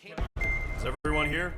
Is everyone here?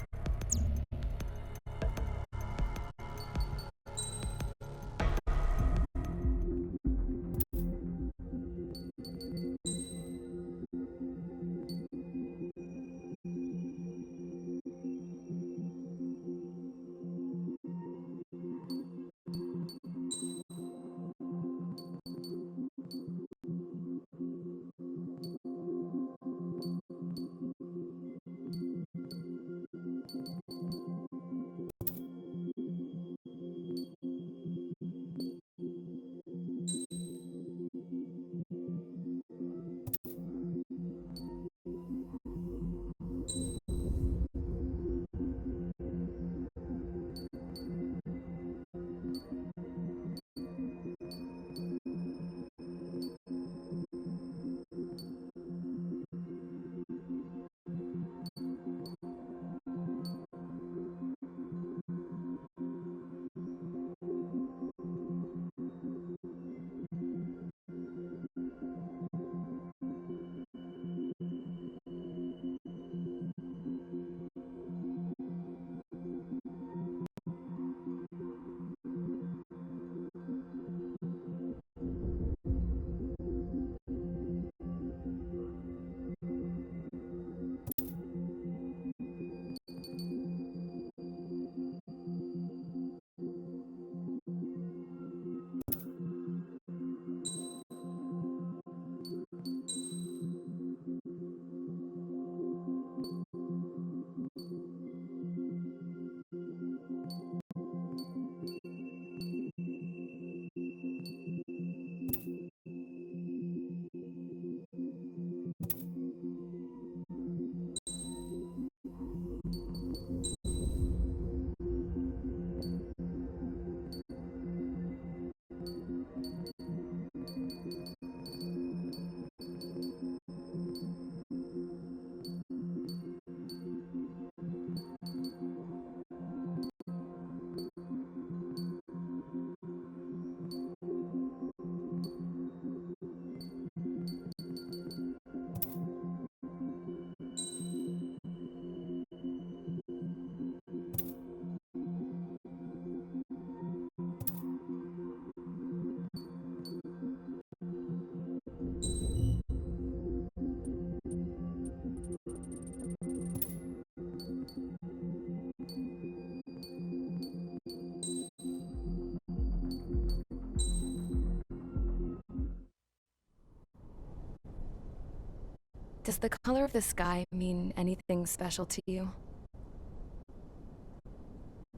Does the color of the sky mean anything special to you?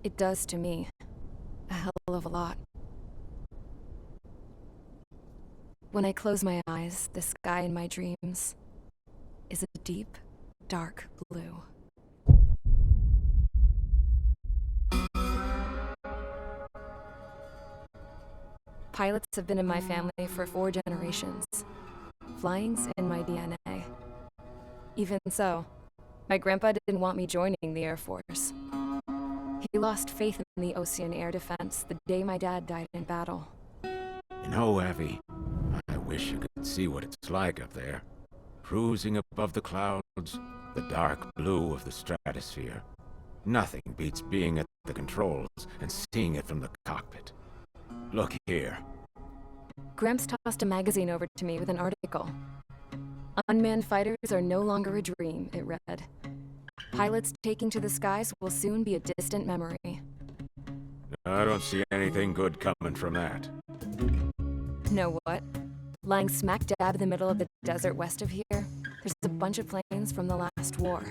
It does to me. A hell of a lot. When I close my eyes, the sky in my dreams is a deep, dark blue. Pilots have been in my family for 4 generations. Flying's in my DNA. Even so, my grandpa didn't want me joining the Air Force. He lost faith in the ocean air defense the day my dad died in battle. You know, Abby, I wish you could see what it's like up there. Cruising above the clouds, the dark blue of the stratosphere. Nothing beats being at the controls and seeing it from the cockpit. Look here. Gramps tossed a magazine over to me with an article. Unmanned fighters are no longer a dream, it read. Pilots taking to the skies will soon be a distant memory. I don't see anything good coming from that. Know what? Lying smack dab in the middle of the desert west of here, there's a bunch of planes from the last war.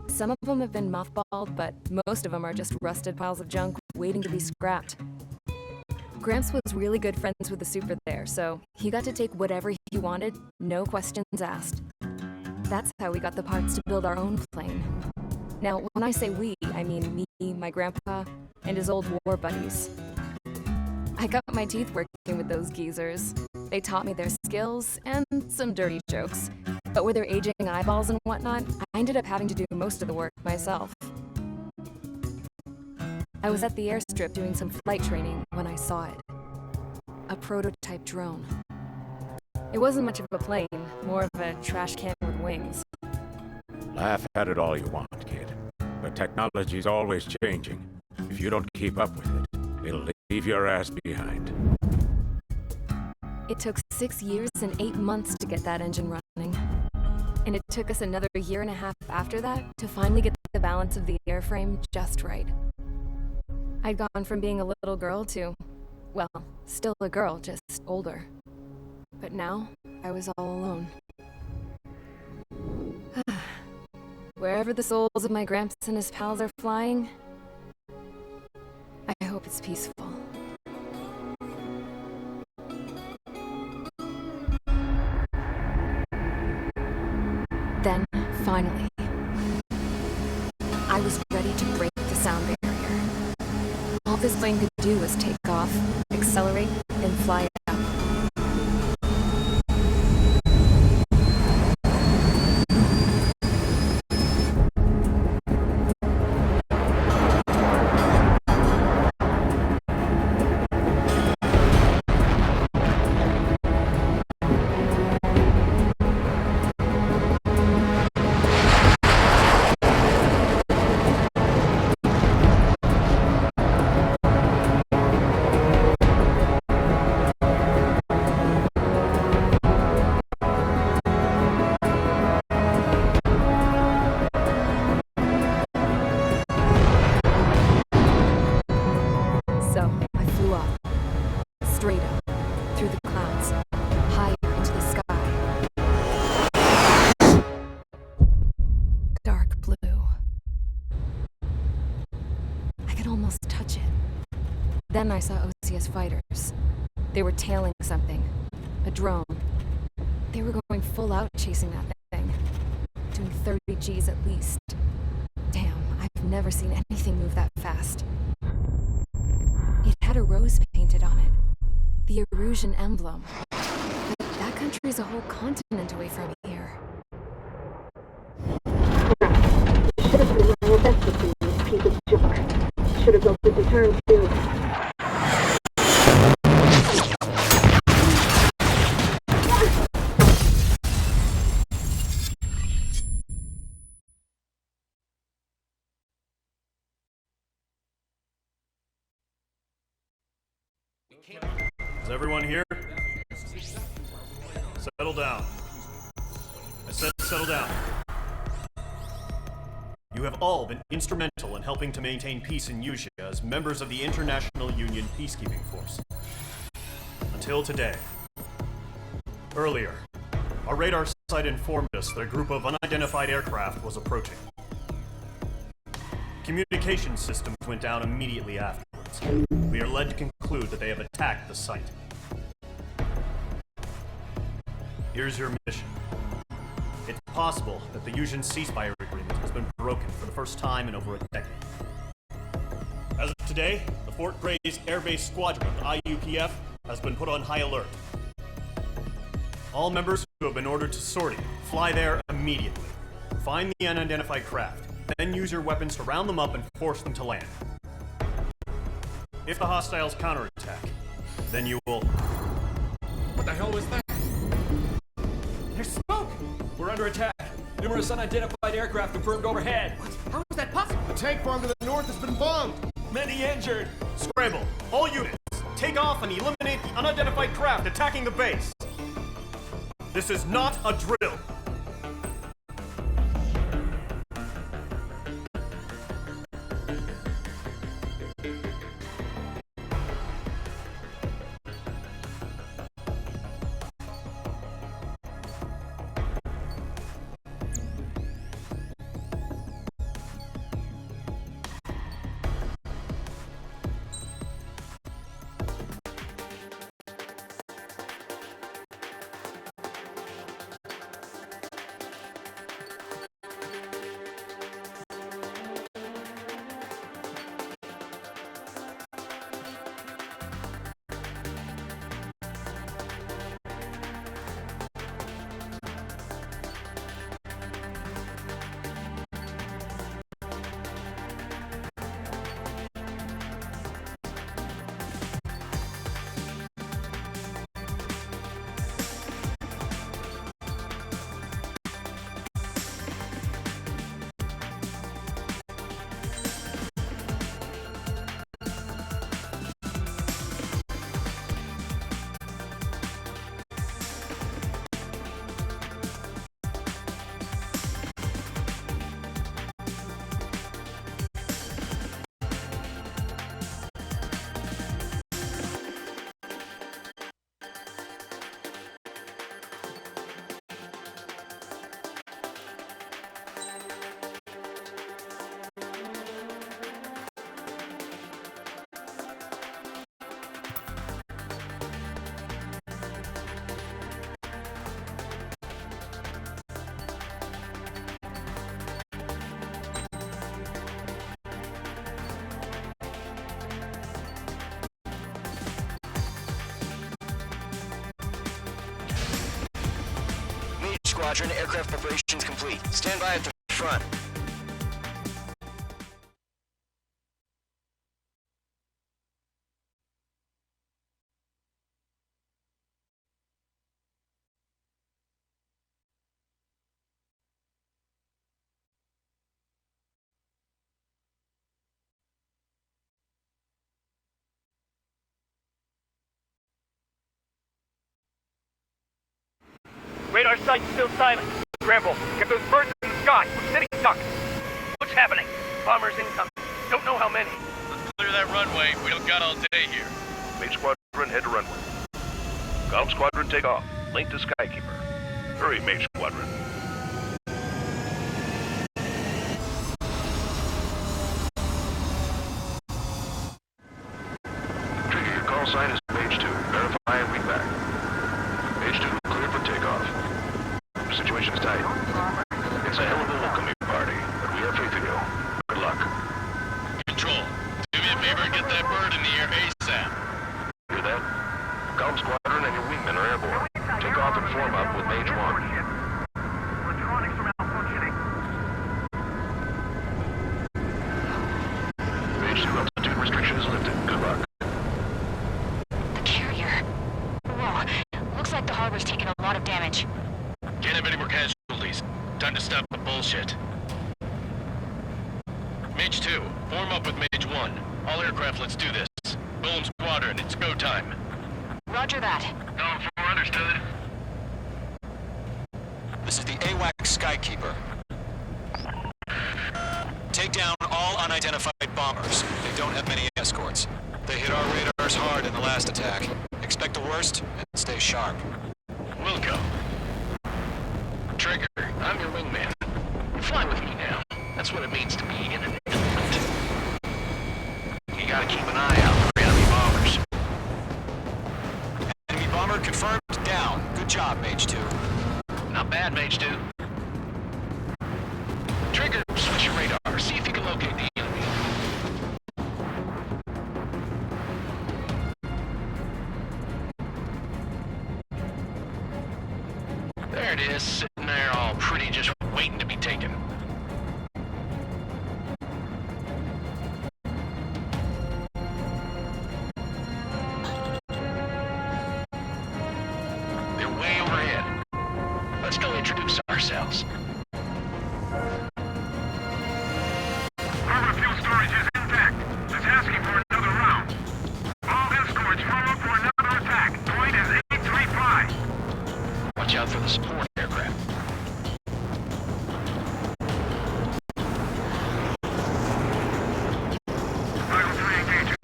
Some of them have been mothballed, but most of them are just rusted piles of junk waiting to be scrapped. Gramps was really good friends with the super there, so he got to take whatever he wanted, no questions asked. That's how we got the parts to build our own plane. Now, when I say we, I mean me, my grandpa, and his old war buddies. I got my teeth working with those geezers. They taught me their skills and some dirty jokes. But with their aging eyeballs and whatnot, I ended up having to do most of the work myself. I was at the airstrip doing some flight training when I saw it. A prototype drone. It wasn't much of a plane, more of a trash can with wings. Laugh at it all you want, kid. But technology's always changing. If you don't keep up with it, it'll leave your ass behind. It took 6 years and 8 months to get that engine running. And it took us another year and a half after that to finally get the balance of the airframe just right. I'd gone from being a little girl to, well, still a girl, just older. But now, I was all alone. Wherever the souls of my Gramps and his pals are flying, I hope it's peaceful. Then, finally, I was ready to break the sound barrier. All this plane could do was take off, accelerate, and fly up. So, I flew up, straight up, through the clouds, higher into the sky. Dark blue. I could almost touch it. Then I saw OCS fighters. They were tailing something. A drone. They were going full out chasing that thing. Doing 30 Gs at least. Damn, I've never seen anything move that fast. It had a rose painted on it. The Erusian emblem. But that country's a whole continent away from here. Should have been my investment in this piece of junk. Should have built this in turn too. Is everyone here? Settle down. I said settle down. You have all been instrumental in helping to maintain peace in Usha as members of the International Union Peacekeeping Force. Until today. Earlier, our radar site informed us that a group of unidentified aircraft was approaching. Communication systems went down immediately afterwards. We are led to conclude that they have attacked the site. Here's your mission. It's possible that the Usian ceasefire agreement has been broken for the first time in over a decade. As of today, the Fort Gray's Air Base Squadron of the IUPF has been put on high alert. All members who have been ordered to sortie, fly there immediately. Find the unidentified craft, then use your weapons to round them up and force them to land. If the hostiles counterattack, then you will... What the hell was that? There's smoke! We're under attack. Numerous unidentified aircraft confirmed overhead. What? How is that possible? The tank farm to the north has been bombed! Many injured. Scramble! All units! Take off and eliminate the unidentified craft attacking the base! This is not a drill! Squadron, aircraft preparations complete. Stand by at the front. Radar site's still silent. Rambo, get those birds in the sky. We're sitting ducks. What's happening? Bombers incoming. Don't know how many. Let's clear that runway. We don't got all day here. Main Squadron, head to runway. Comm Squadron, take off. Link to Skykeeper. Hurry, Main Squadron. Trigger, your call sign is Page 2. Verify and read back. Page 2, clear for takeoff. The situation is tight. It's a hell of a welcoming party, but we have faith in you. Good luck. Control, do me a favor and get that bird in the air ASAP. Hear that? Comm Squadron and your wingmen are airborne. Take off and form up with Mage 1. Electronics are malfunctioning. Mage 2, altitude restriction is lifted. Good luck. The carrier. Whoa. Looks like the harbor's taken a lot of damage. Can't have any more casualties. Time to stop the bullshit. Mage 2, form up with Mage 1. All aircraft, let's do this. Golem Squadron, it's go time. Roger that. Golem 4, understood. This is the AWAC Skykeeper. Take down all unidentified bombers. They don't have many escorts. They hit our radars hard in the last attack. Expect the worst and stay sharp. We'll go. Trigger, I'm your wingman. Fly with me now. That's what it means to be an element. You gotta keep an eye out for enemy bombers. Enemy bomber confirmed down. Good job, Mage 2. Not bad, Mage 2. Trigger, switch your radar. See if you can locate the enemy. There it is, sitting there all pretty, just waiting to be taken. They're way overhead. Let's go introduce ourselves. Harbor fuel storage is intact. It's asking for another round. All escorts form up for another attack. Point is 835. Watch out for the support aircraft. Rifle 3 engaging.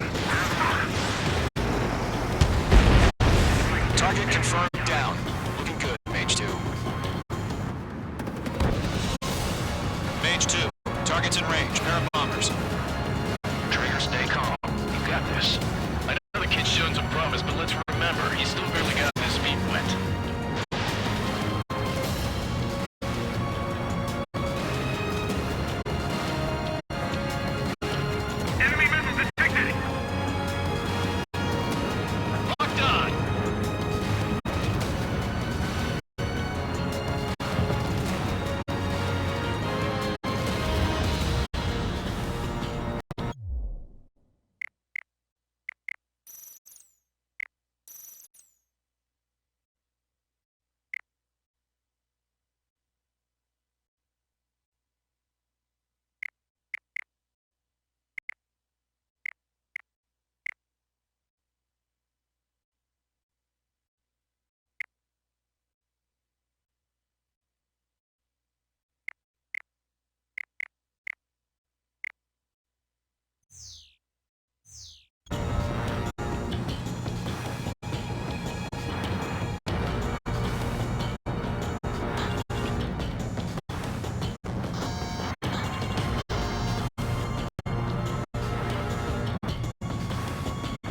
Target confirmed down. Looking good, Mage 2. Mage 2. Target's in range. Pair of bombers. Trigger, stay calm. You got this. I know the kid's shown some promise, but let's remember, he's still barely got his feet wet. Enemy missile detected. Locked on!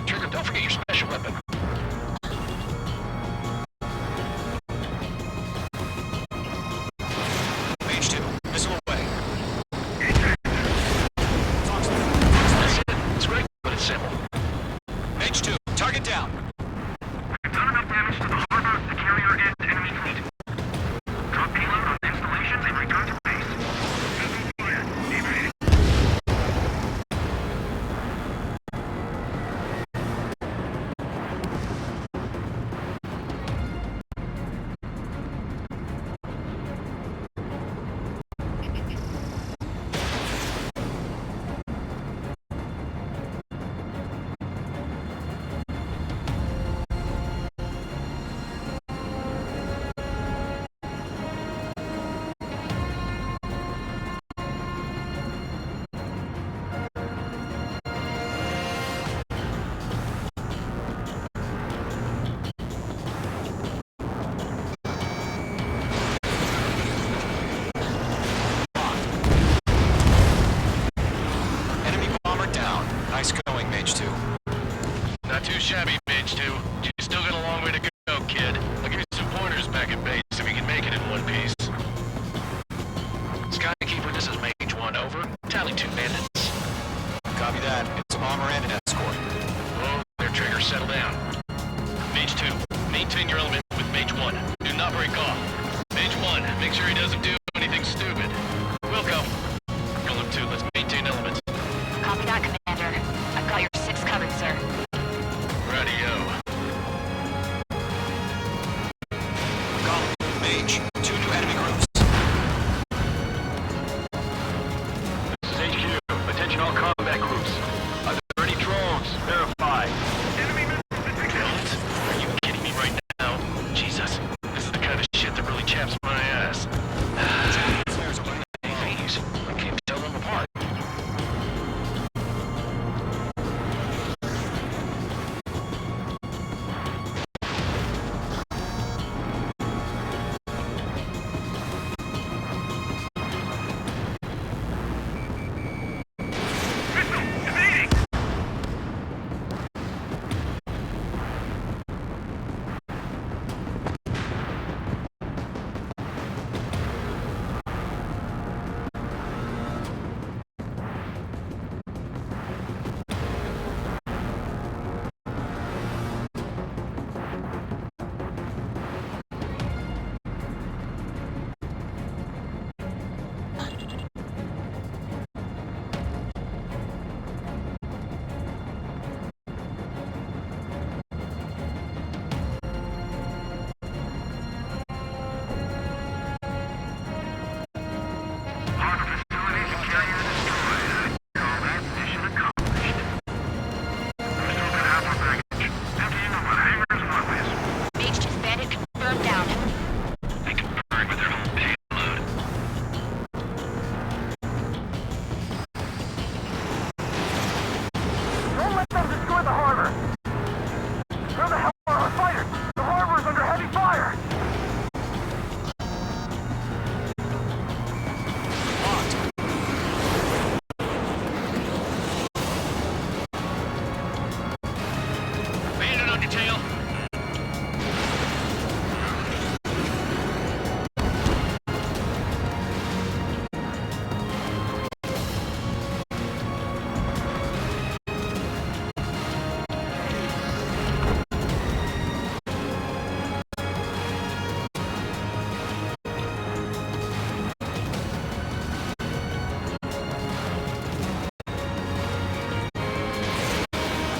Trigger, don't forget your special weapon. Mage 2. Missile away. That's it. It's great, but it's simple. Mage 2. Target down. We've done enough damage to the harbor, the carrier, and enemy fleet. Drop shabby, Mage 2. You still got a long way to go, kid. I'll give you some pointers back at base if you can make it in one piece. Skykeeper, this is Mage 1, over. Tally 2 bandits. Copy that. It's a bomber and an escort. Whoa, their triggers settle down. Mage 2, maintain your element with Mage 1. Do not break off. Mage 1, make sure he doesn't do anything stupid. Wilco. Golem 2, let's maintain element. Copy that, Commander. I've got your 6 covered, sir. Radio. Golem, Mage, 2 new enemy groups. This is HQ. Attention all combat groups. Are there any drones? Verify. Drones? Are you kidding me right now? Jesus, this is the kind of shit that really chaps my ass. These, I can't tell them apart. Mage 2's bandit confirmed down. They can burn with their whole payload. Don't let them destroy the harbor! Where the hell are our fighters? The harbor is under heavy fire! Bandit on your tail.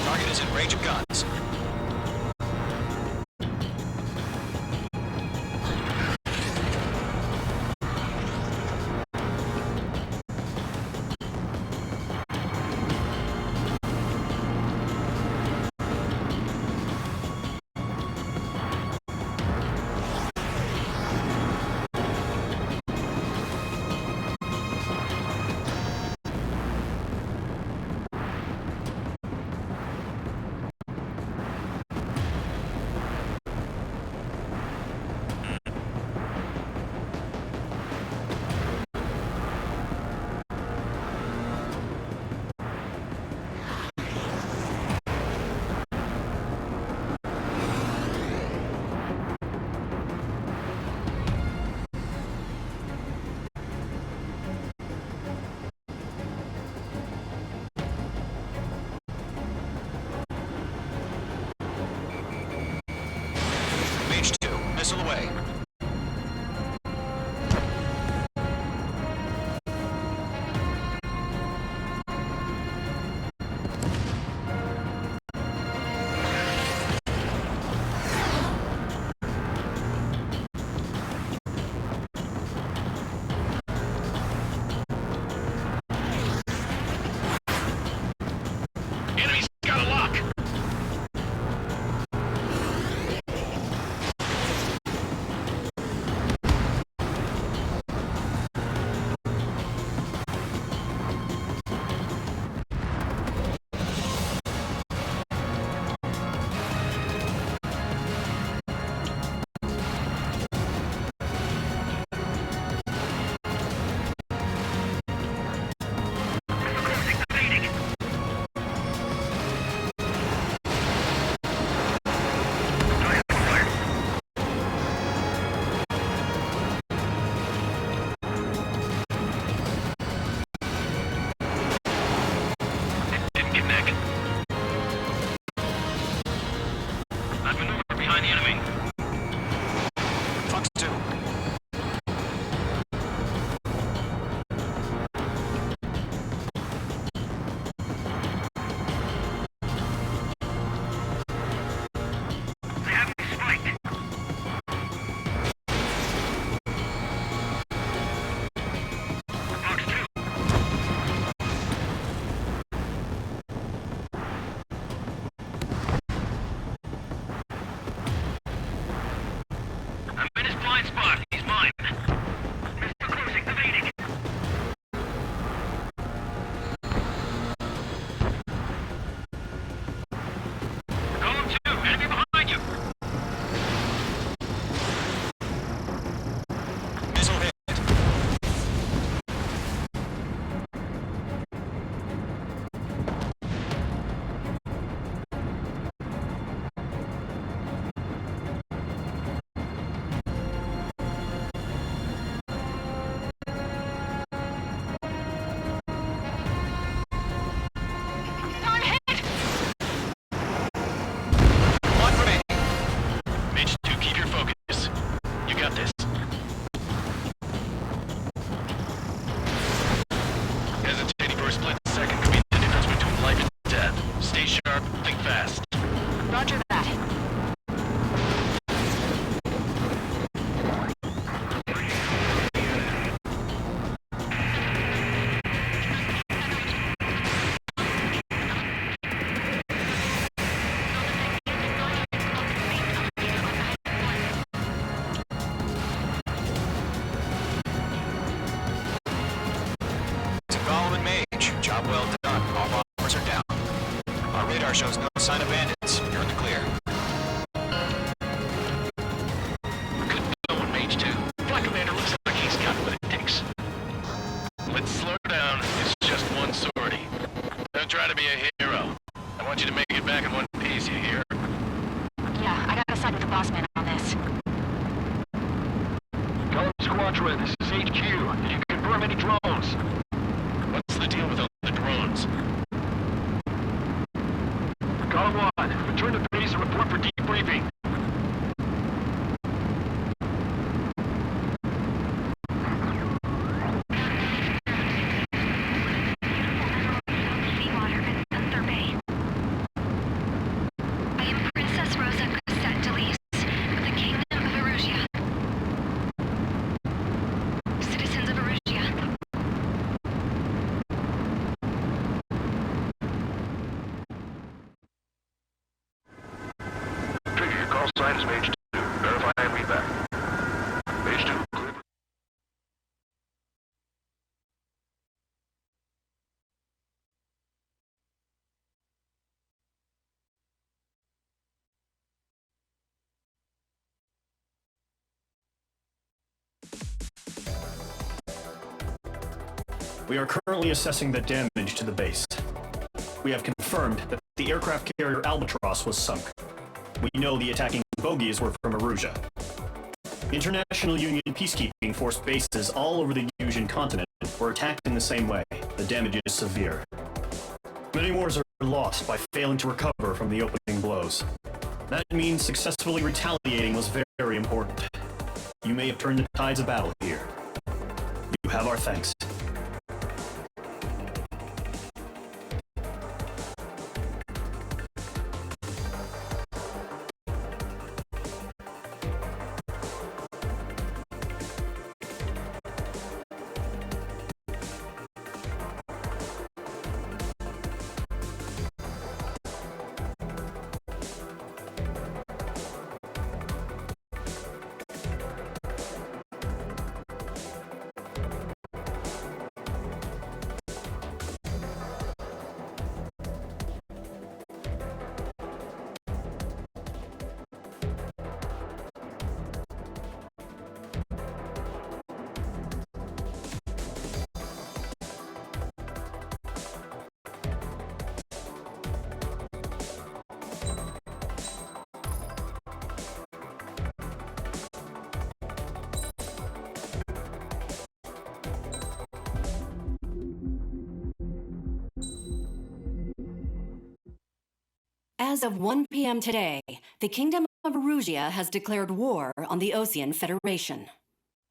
Target is in range of guns. Radar shows no sign of bandits. You're in the clear. Good going, Mage 2. Flight Commander looks like he's got what it takes. Let's slow down. It's just one sortie. Don't try to be a hero. I want you to make it back in one piece, you hear? Yeah, I gotta side with the boss man on this. Column Squadron, this is HQ. Did you confirm any drones? What's the deal with all the drones? Column 1, return to base and report for debriefing. Seawater and Thunder Bay. I am Princess Rosa Cosette Delise of the Kingdom of Erusia. Citizens of Erusia. Trigger, your call sign is Mage 2. Verify and read back. Mage 2, clear. We are currently assessing the damage to the base. We have confirmed that the aircraft carrier Albatross was sunk. We know the attacking bogies were from Erusia. International Union peacekeeping force bases all over the Yusian continent were attacked in the same way. The damage is severe. Many wars are lost by failing to recover from the opening blows. That means successfully retaliating was very important. You may have turned the tides of battle here. You have our thanks. As of 1 p.m. today, the Kingdom of Erusia has declared war on the Osean Federation.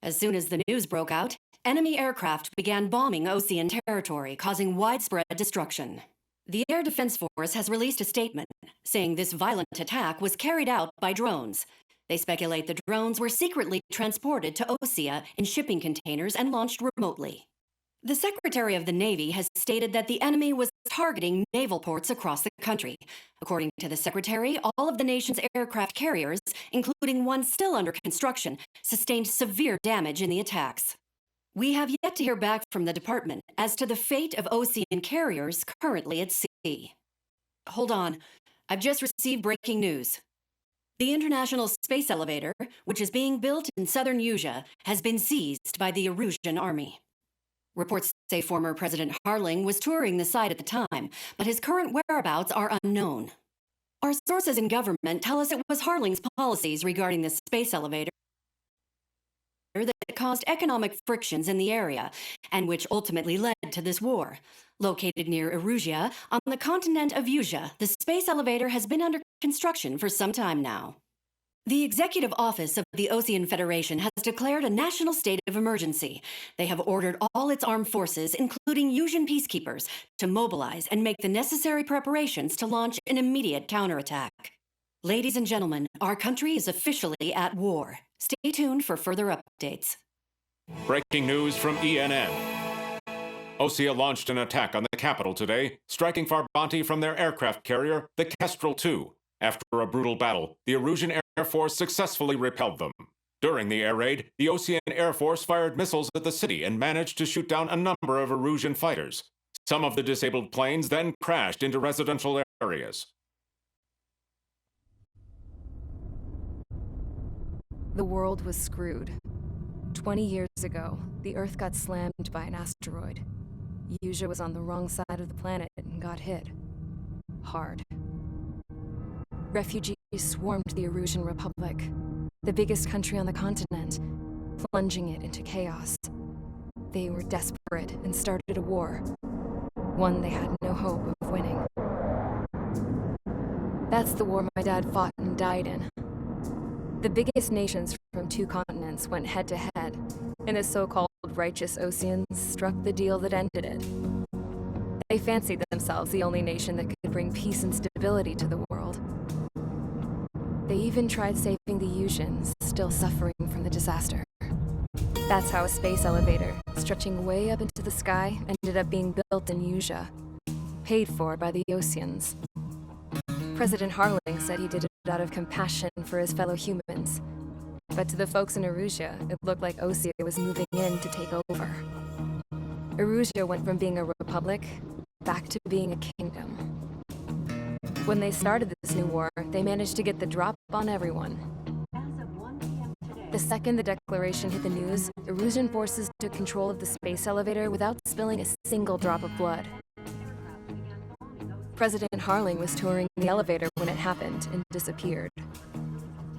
As soon as the news broke out, enemy aircraft began bombing Osean territory, causing widespread destruction. The Air Defense Force has released a statement saying this violent attack was carried out by drones. They speculate the drones were secretly transported to Osea in shipping containers and launched remotely. The Secretary of the Navy has stated that the enemy was targeting naval ports across the country. According to the Secretary, all of the nation's aircraft carriers, including one still under construction, sustained severe damage in the attacks. We have yet to hear back from the department as to the fate of Osean carriers currently at sea. Hold on. I've just received breaking news. The International Space Elevator, which is being built in southern Yusia, has been seized by the Erusian army. Reports say former President Harling was touring the site at the time, but his current whereabouts are unknown. Our sources in government tell us it was Harling's policies regarding the space elevator that caused economic frictions in the area, and which ultimately led to this war. Located near Erusia, on the continent of Yusia, the space elevator has been under construction for some time now. The Executive Office of the Osean Federation has declared a national state of emergency. They have ordered all its armed forces, including Yusian peacekeepers, to mobilize and make the necessary preparations to launch an immediate counterattack. Ladies and gentlemen, our country is officially at war. Stay tuned for further updates. Breaking news from ENN. Osea launched an attack on the capital today, striking Farbanti from their aircraft carrier, the Kestrel II. After a brutal battle, the Erusian Air Force successfully repelled them. During the air raid, the Osean Air Force fired missiles at the city and managed to shoot down a number of Erusian fighters. Some of the disabled planes then crashed into residential areas. The world was screwed. 20 years ago, the Earth got slammed by an asteroid. Usha was on the wrong side of the planet and got hit. Hard. Refugees swarmed the Erusian Republic, the biggest country on the continent, plunging it into chaos. They were desperate and started a war, one they had no hope of winning. That's the war my dad fought and died in. The biggest nations from 2 continents went head-to-head, and the so-called righteous Oseans struck the deal that ended it. They fancied themselves the only nation that could bring peace and stability to the world. They even tried saving the Usians, still suffering from the disaster. That's how a space elevator, stretching way up into the sky, ended up being built in Usha, paid for by the Oseans. President Harling said he did it out of compassion for his fellow humans. But to the folks in Erusia, it looked like Osea was moving in to take over. Erusia went from being a republic back to being a kingdom. When they started this new war, they managed to get the drop on everyone. The second the declaration hit the news, Erusian forces took control of the space elevator without spilling a single drop of blood. President Harling was touring the elevator when it happened and disappeared.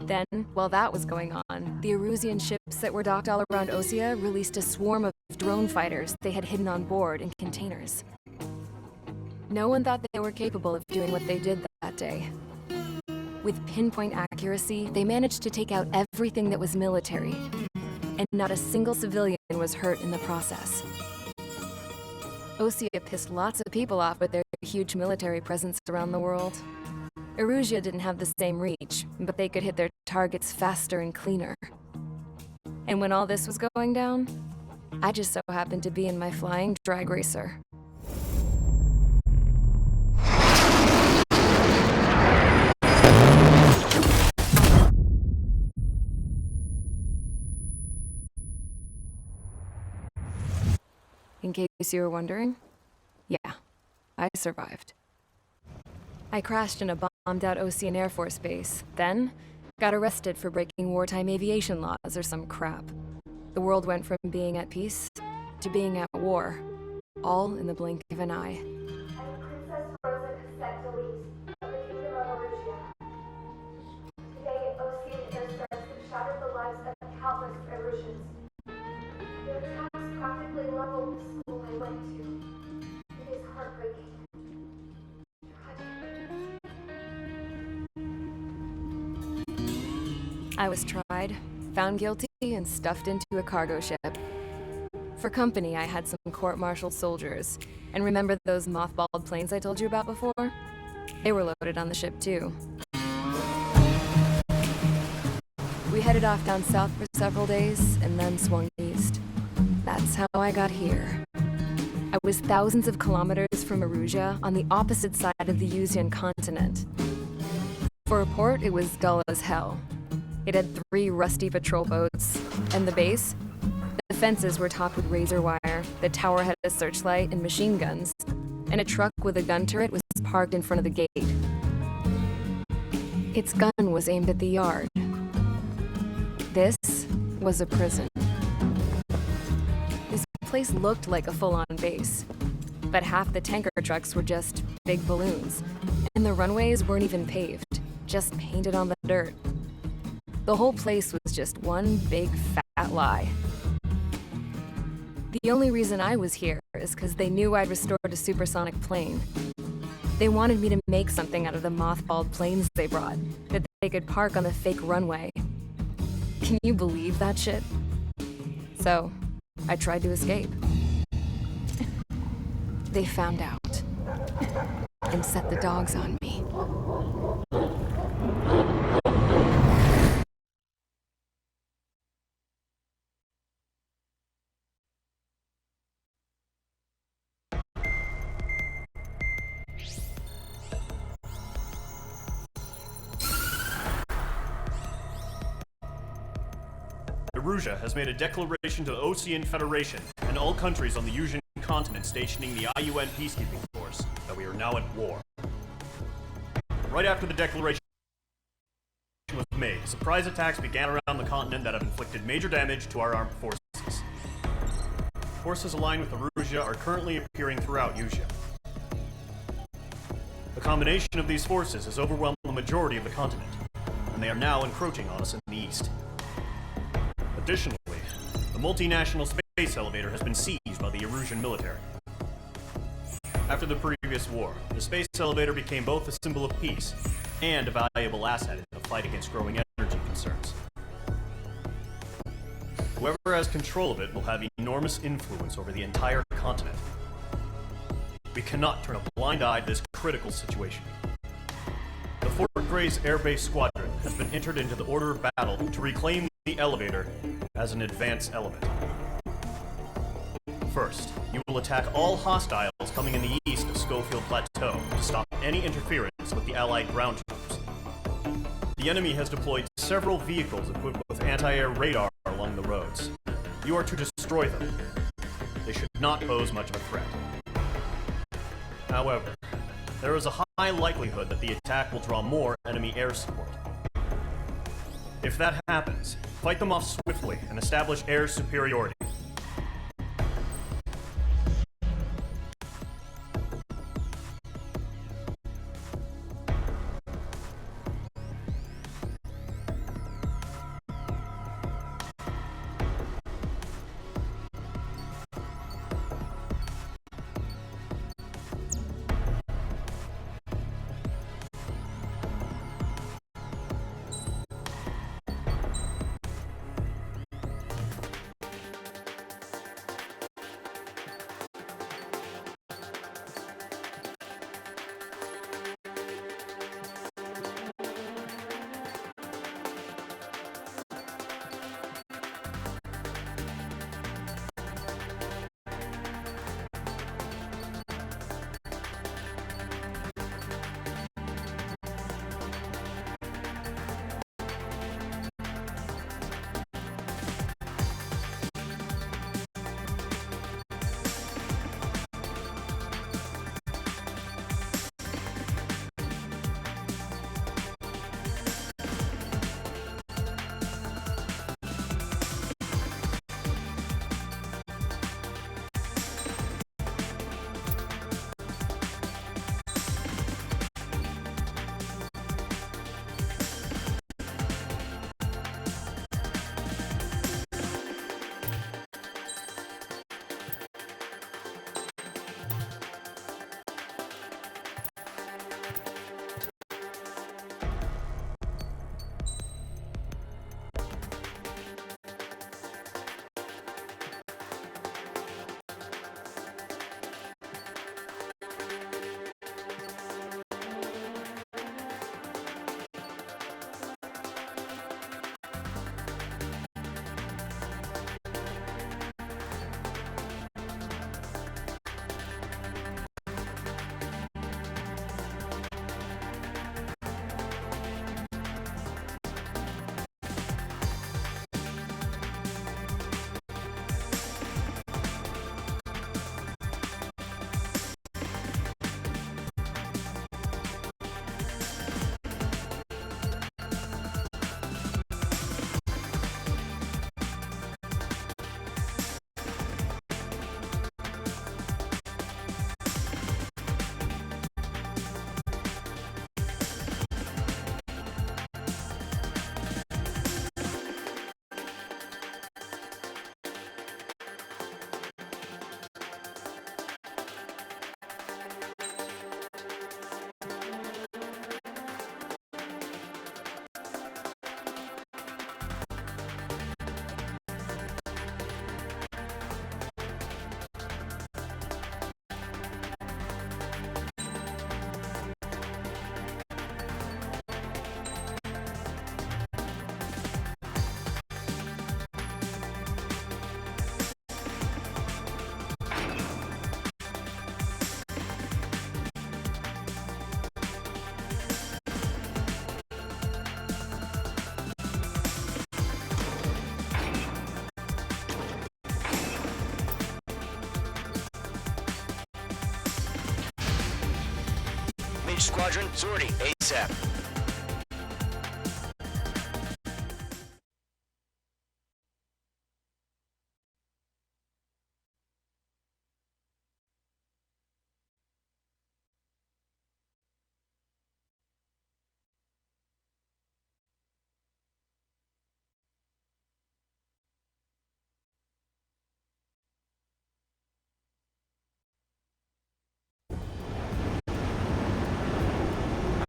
Then, while that was going on, the Erusian ships that were docked all around Osea released a swarm of drone fighters they had hidden on board in containers. No one thought they were capable of doing what they did that day. With pinpoint accuracy, they managed to take out everything that was military, and not a single civilian was hurt in the process. Osea pissed lots of people off with their huge military presence around the world. Erusia didn't have the same reach, but they could hit their targets faster and cleaner. And when all this was going down, I just so happened to be in my flying drag racer. In case you were wondering, yeah, I survived. I crashed in a bombed-out Osean Air Force base, then got arrested for breaking wartime aviation laws or some crap. The world went from being at peace to being at war, all in the blink of an eye. Princess Rosa Cassette Delise of the Kingdom of Erusia. Today, Osean airstrikes have shattered the lives of countless Erusians. Their attacks practically leveled the school I went to. It is heartbreaking. I was tried, found guilty, and stuffed into a cargo ship. For company, I had some court-martialed soldiers. And remember those mothballed planes I told you about before? They were loaded on the ship, too. We headed off down south for several days, and then swung east. That's how I got here. I was thousands of kilometers from Erusia, on the opposite side of the Usian continent. For a port, it was dull as hell. It had 3 rusty patrol boats, and the base? The fences were topped with razor wire, the tower had a searchlight and machine guns, and a truck with a gun turret was parked in front of the gate. Its gun was aimed at the yard. This was a prison. This place looked like a full-on base, but half the tanker trucks were just big balloons, and the runways weren't even paved, just painted on the dirt. The whole place was just one big fat lie. The only reason I was here is because they knew I'd restored a supersonic plane. They wanted me to make something out of the mothballed planes they brought, that they could park on the fake runway. Can you believe that shit? So, I tried to escape. They found out, and set the dogs on me. Erusia has made a declaration to the Osean Federation and all countries on the Usian continent stationing the IUN peacekeeping force that we are now at war. right after the declaration was made, surprise attacks began around the continent that have inflicted major damage to our armed forces. Forces aligned with Erusia are currently appearing throughout Usia. The combination of these forces has overwhelmed the majority of the continent, and they are now encroaching on us in the east. Additionally, the multinational space elevator has been seized by the Erusian military. After the previous war, the space elevator became both a symbol of peace and a valuable asset in the fight against growing energy concerns. Whoever has control of it will have enormous influence over the entire continent. We cannot turn a blind eye to this critical situation. The Fort Gray's Air Base Squadron has been entered into the order of battle to reclaim the elevator as an advance element. First, you will attack all hostiles coming in the east of Schofield Plateau to stop any interference with the Allied ground troops. The enemy has deployed several vehicles equipped with anti-air radar along the roads. You are to destroy them. They should not pose much of a threat. However, there is a high likelihood that the attack will draw more enemy air support. If that happens, fight them off swiftly and establish air superiority. Squadron, sortie, ASAP.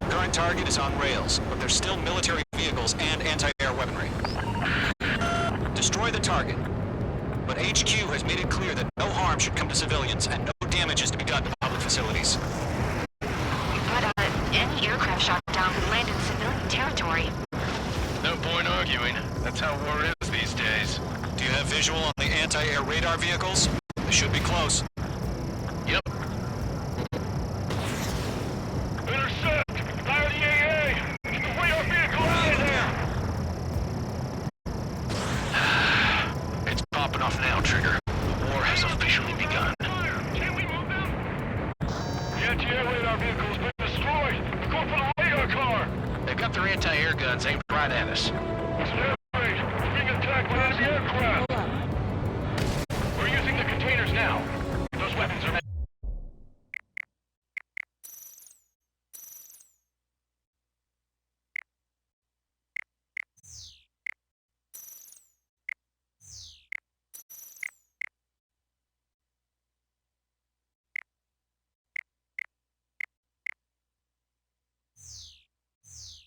Current target is on rails, but there's still military vehicles and anti-air weaponry. Destroy the target. But HQ has made it clear that no harm should come to civilians and no damage is to be done to public facilities. But, any aircraft shot down could land in civilian territory. No point arguing. That's how war is these days. Do you have visual on the anti-air radar vehicles? They should be close. Yep. Intercept! Fire the AA! Get the radar vehicle out of there! It's popping off now, Trigger. The war has officially begun. Can we move them? The anti-air radar vehicle's been destroyed! We're going for the radar car! They've got their anti-air guns aimed right at us. It's an air raid! We're being attacked by enemy aircraft! We're using the containers now. Those weapons are...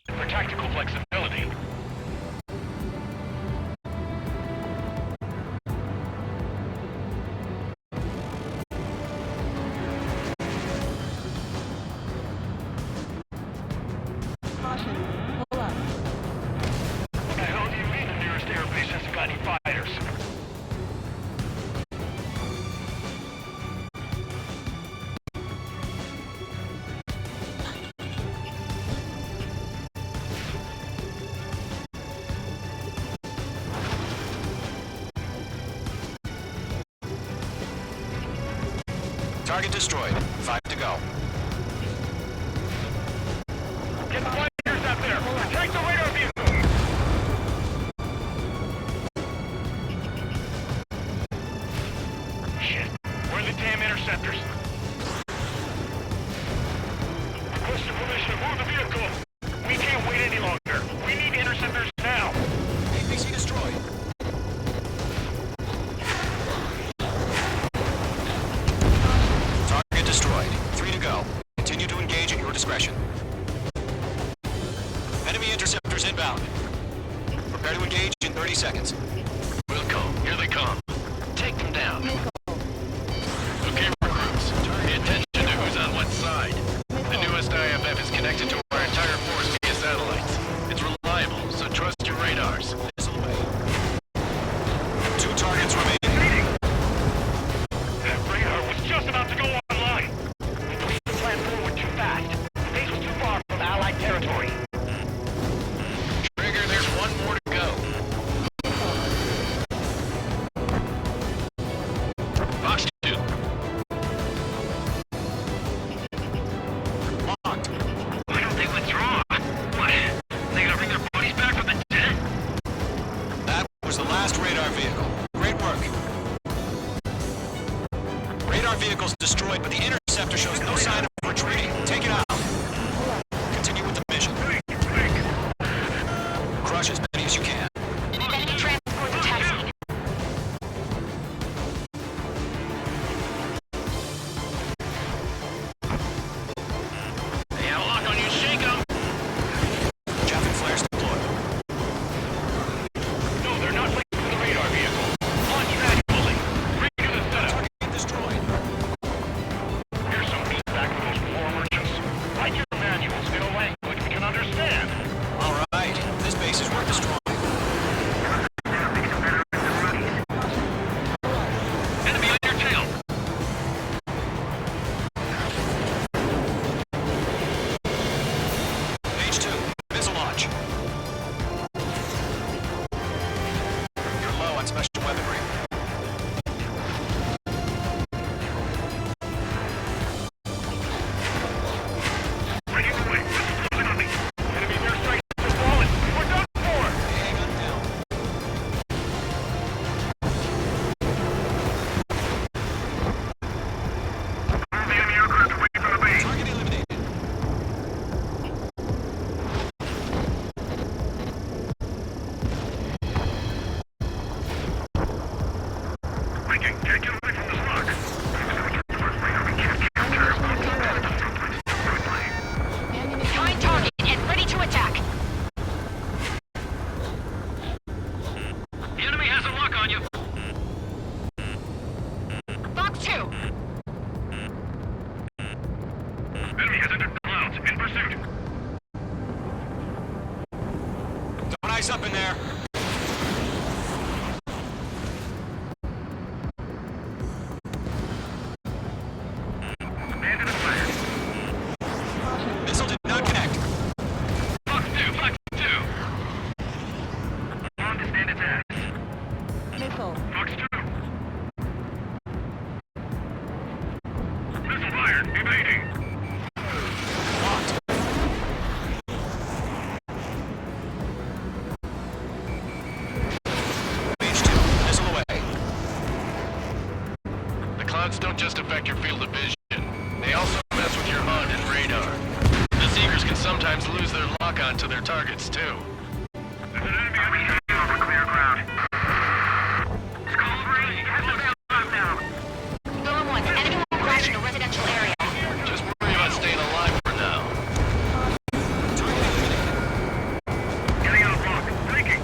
for tactical flexibility. What the hell do you mean the nearest airbase hasn't got any fighters? Target destroyed. 5 to go. Get the fighters out there! Protect the radar vehicle! Shit. Where are the damn interceptors? Request permission to move the vehicle! We can't wait any longer! We need interceptors now! APC destroyed. Target destroyed. 3 to go. Continue to engage at your discretion. Enemy interceptors inbound. Prepare to engage in 30 seconds. Wilco, here they come. Take them down. Okay, recruits. Pay attention to who's on what side. The newest IFF is connected to our entire force via satellites. It's reliable, so trust your radars. Missile away. 2 targets remaining. That radar was just about to go online! We pushed the plan forward too fast. The base was too far from Allied territory. Trigger, there's one more to go. Fox 2. Locked. Why don't they withdraw? What? They gonna bring their buddies back from the dead? That was the last radar vehicle. Great work. Radar vehicle's destroyed, but the interceptor shows no sign of retreating. Take it out. Continue with the mission. Crush as many as you can. Enemy transport to taxi. They have a lock on you, shake 'em! Chaffing flares deployed. No, they're not linked to the radar vehicle. Launch manually. Bring to the setup. Target destroyed. has entered the clouds. In pursuit. Don't ice up in there. Bandit is fired. Missile did not connect. Fox 2, Fox 2. On to stand its ass. Fox 2. Missile fired. Evading. Locked. Mage 2, missile away. The clouds don't just affect your field of vision. They also mess with your HUD and radar. The Seekers can sometimes lose their lock-on to their targets, too. There's an enemy overhead over clear ground. Skull 3, slow down. Golem 1, enemy will crash in a residential area. Just worry about staying alive for now. Getting out of block. Blinking.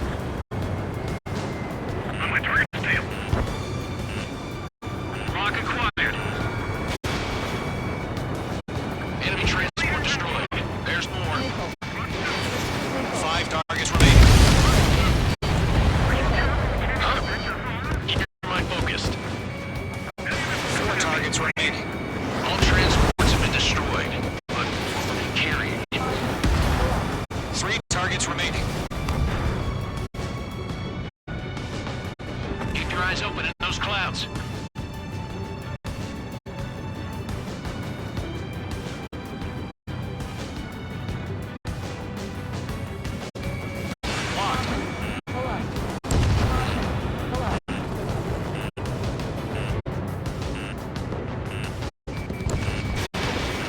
On my target's tail. Lock acquired. Enemy transport destroyed. There's more. 5 targets remaining. Huh? Keep your mind focused. 4 targets remaining. All transports have been destroyed, but carry. 3 targets remaining. Keep your eyes open in those clouds.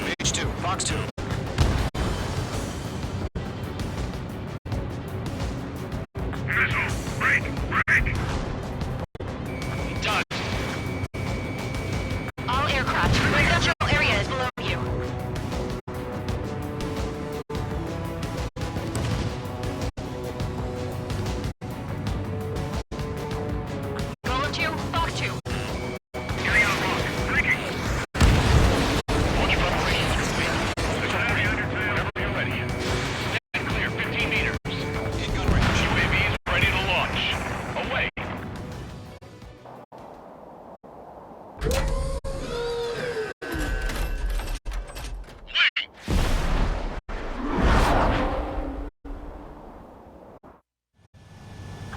Mage 2, Fox 2. Missile. Break. Done. All aircraft, residential area is below you. Golem 2, Fox 2. Getting out of block. Blinking. Launch preparations complete. There's an enemy under tail. Whenever you're ready. Stand clear, 15 meters. In gun range. UAVs ready to launch. Away.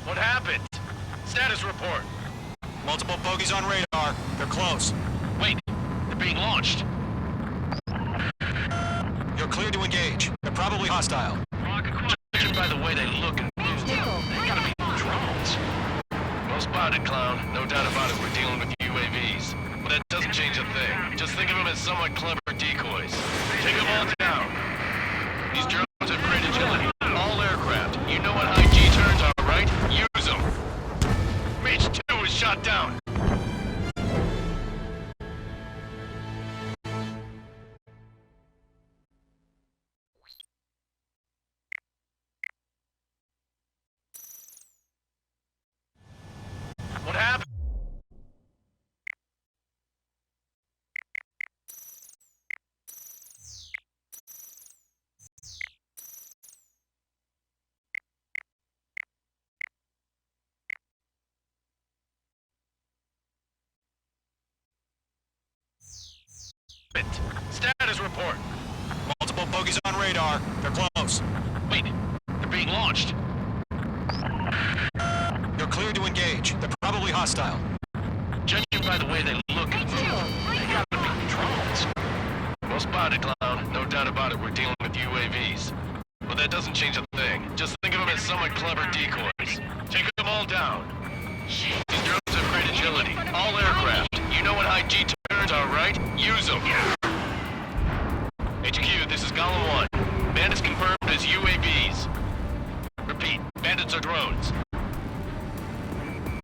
What happened? Status report. Multiple bogeys on radar. They're close. Wait, they're being launched. You're clear to engage. They're probably hostile. Lock acquired. Judging by the way they look and move, they gotta be drones. Well spotted, clown. No doubt about it, we're dealing with UAVs. But that doesn't change a thing. Just think of them as somewhat clever decoys. Take them all down. These drones have great agility. All aircraft. You know what high G turns are, right? Use them. Mage 2 is shot down. What happened? Status report. Multiple bogeys on radar. They're close. Wait, they're being launched. You're clear to engage. They're probably hostile. Judging by the way they look and move, they gotta be drones. Well spotted, clown. No doubt about it, we're dealing with UAVs. But that doesn't change a thing. Just think of them as somewhat clever decoys. Take them all down. These drones have great agility. All aircraft. You know what high G turns are, right? Use them. HQ, this is Golem 1. Bandits confirmed as UAVs. Repeat, bandits are drones.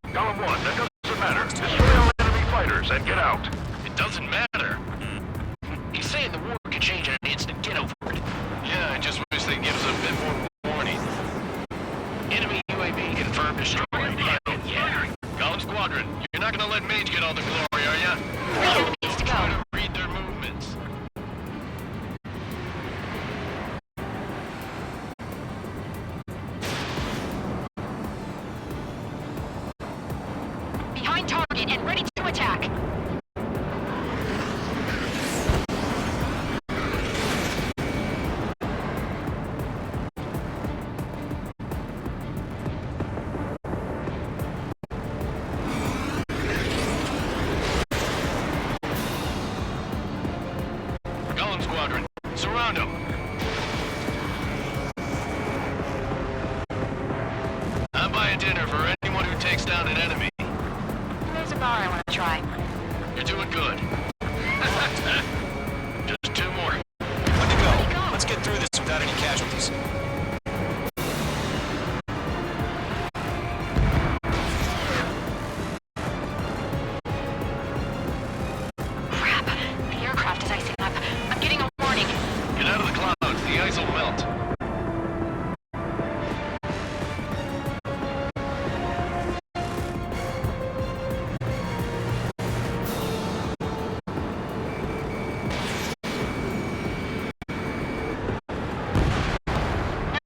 Golem 1, that doesn't matter. Destroy all enemy fighters and get out. It doesn't matter. He's saying the war could change in an instant. Get over it. Yeah, I just wish they'd give us a bit more warning. Enemy UAV confirmed destroyed. Hell yeah. Golem Squadron, you're not gonna let Mage get all the glory, are ya? Three enemies to Try go. to read their movements. Column Squadron, surround them. I'm buying dinner for anyone who takes down an enemy. There's a bar I want to try. You're doing good. Just 2 more. Good to go. Let's get through this without any casualties. Crap. The aircraft is icing up. I'm getting a warning. Get out of the clouds. The ice will melt.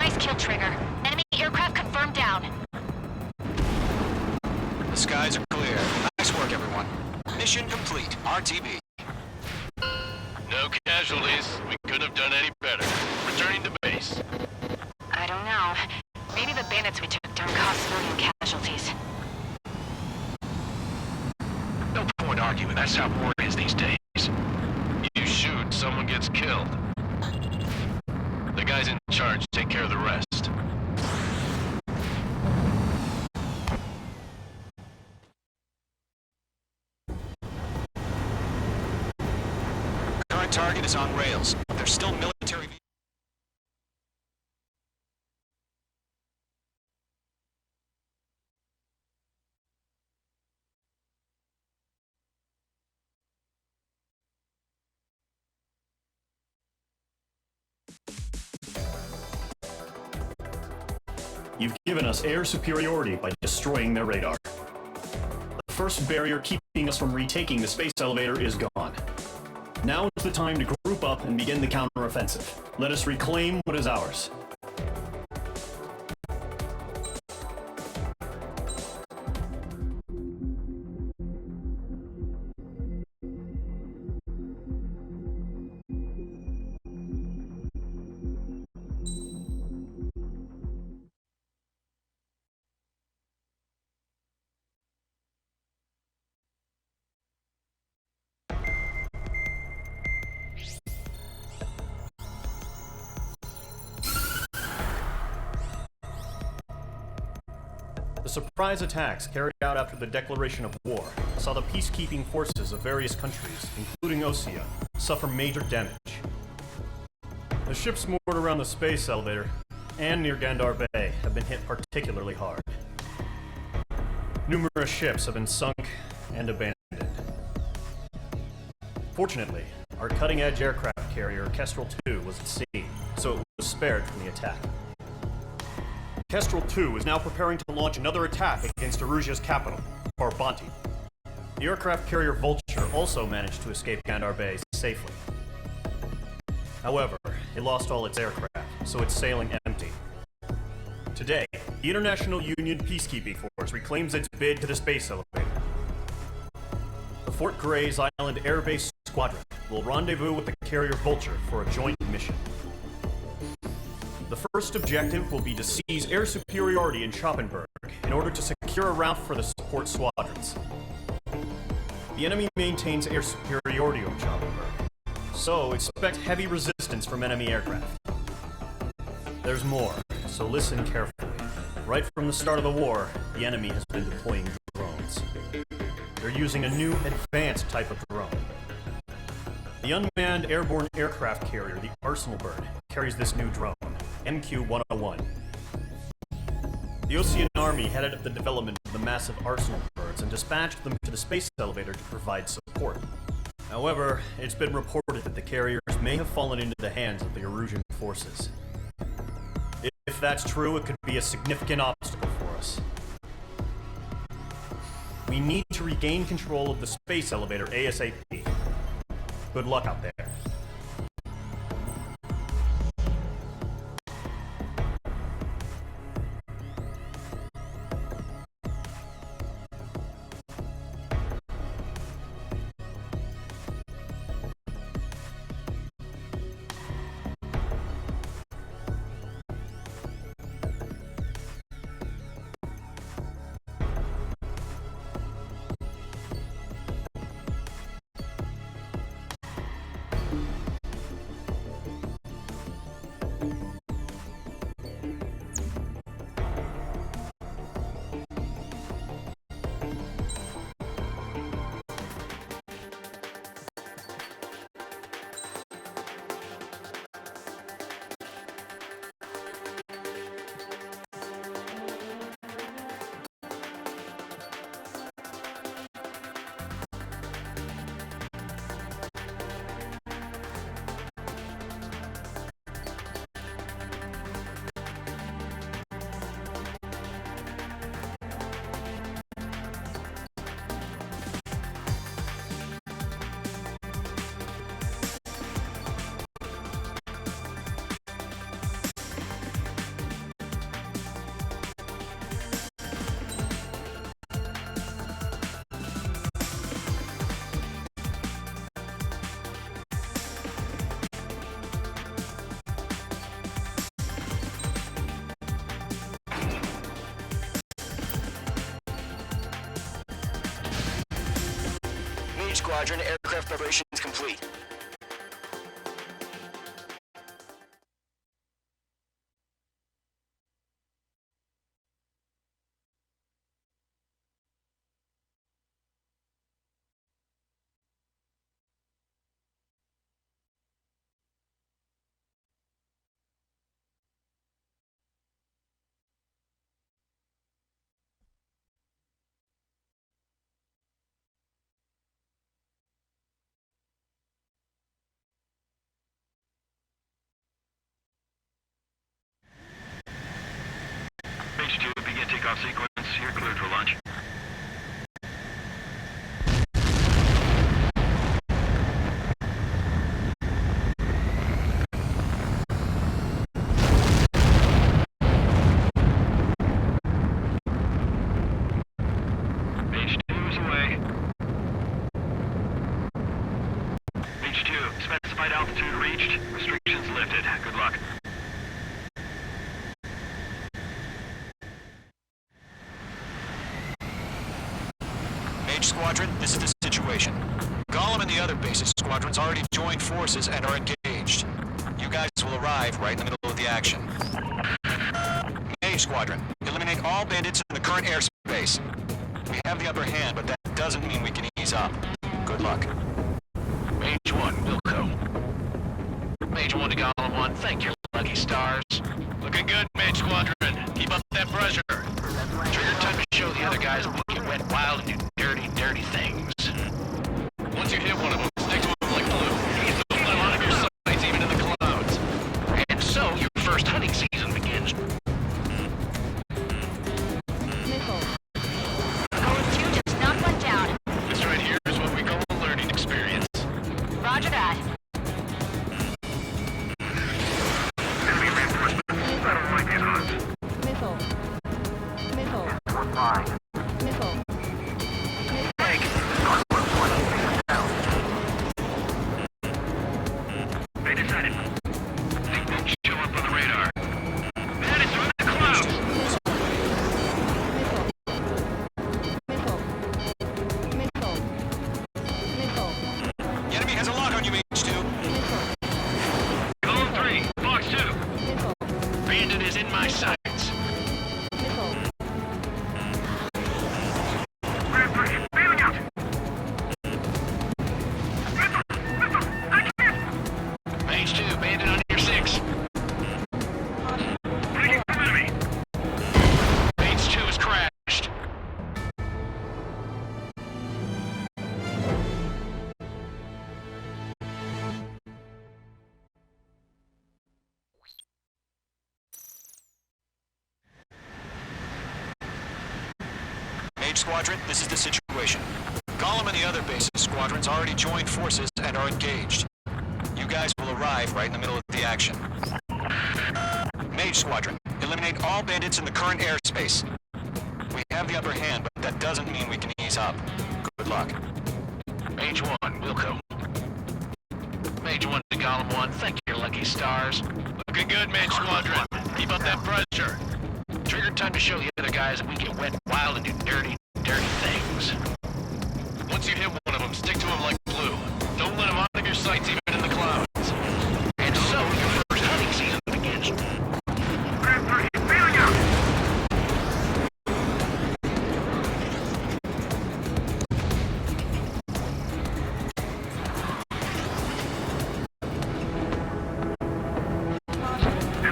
Nice kill, Trigger. Enemy aircraft confirmed down. The skies are clear. Nice work, everyone. Mission complete. RTB. No casualties. We couldn't have done any better. Returning to base. I don't know. Maybe the bandits we took down caused civilian casualties. No point arguing. That's how war is these days. You shoot, someone gets killed. The guys in charge take care of the rest. Current target is on rails, but there's still military... You've given us air superiority by destroying their radar. The first barrier keeping us from retaking the space elevator is gone. Now is the time to group up and begin the counteroffensive. Let us reclaim what is ours. The surprise attacks carried out after the declaration of war saw the peacekeeping forces of various countries, including Osea, suffer major damage. The ships moored around the space elevator and near Gandar Bay have been hit particularly hard. Numerous ships have been sunk and abandoned. Fortunately, our cutting-edge aircraft carrier Kestrel 2 was at sea, so it was spared from the attack. Kestrel 2 is now preparing to launch another attack against Erusia's capital, Farbanti. The aircraft carrier Vulture also managed to escape Gandar Bay safely. However, it lost all its aircraft, so it's sailing empty. Today, the International Union Peacekeeping Force reclaims its bid to the space elevator. The Fort Gray's Island Air Base Squadron will rendezvous with the carrier Vulture for a joint mission. The first objective will be to seize air superiority in Schoppenberg in order to secure a route for the support squadrons. The enemy maintains air superiority over Schoppenberg, so expect heavy resistance from enemy aircraft. There's more, so listen carefully. Right from the start of the war, the enemy has been deploying drones. They're using a new advanced type of drone. The unmanned airborne aircraft carrier, the Arsenal Bird, carries this new drone, MQ-101. The Osean Army headed up the development of the massive Arsenal Birds and dispatched them to the space elevator to provide support. However, it's been reported that the carriers may have fallen into the hands of the Erusian forces. If that's true, it could be a significant obstacle for us. We need to regain control of the space elevator ASAP. Good luck out there. Squadron, aircraft preparations complete. H2, begin takeoff sequence. You're cleared for launch. H2 is away. H2, specified altitude reached. Restrictions lifted. Good luck. Mage Squadron, this is the situation. Gollum and the other bases squadrons already joined forces and are engaged. You guys will arrive right in the middle of the action. Mage Squadron, eliminate all bandits in the current airspace. We have the upper hand, but that doesn't mean we can ease up. Good luck. Mage 1, Wilco. Mage 1 to Gollum 1, thank your lucky stars. Looking good, Mage Squadron. Keep up that pressure. Trigger time to show the other guys that we can wet wild and do dirty, dirty things. Once you hit one of them, stick to them like glue. Don't let them out of your sights, even in the clouds. And so, your first hunting season begins. Going 2, just knock one down. This right here is what we call a learning experience. Roger that. Enemy reinforcements. I don't like these odds. Missile. Missile. One line. Missile. Take. They decided. Think won't show up on the radar. Man, it's through the clouds. Missile. Missile. Missile. Missile. The enemy has a lock on you, Mage 2. Column 3, box 2. Missile. Bandit is in my sights. Missile. Grand Prix, bailing out. Mage 2, bandit on your 6. Breaking from enemy. Mage 2 is crashed. Mage Squadron, this is the situation. Gollum and the other bases squadrons already joined forces and are engaged. You guys will arrive right in the middle of the action. Mage Squadron, eliminate all bandits in the current airspace. We have the upper hand, but that doesn't mean we can ease up. Good luck. Mage 1, Wilco. Mage 1 to Gollum 1, thank your lucky stars. Looking good, Mage Squadron. Keep up that pressure. Trigger time to show the other guys that we can wet wild and do dirty, dirty things. Once you hit one of them, stick to them like glue. Don't let them out of your sights, even in the clouds. And so, your first hunting season begins. Grand Prix, bailing out.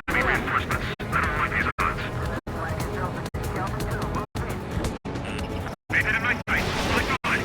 Enemy reinforcements. I don't like these odds. They hit him night. Like on.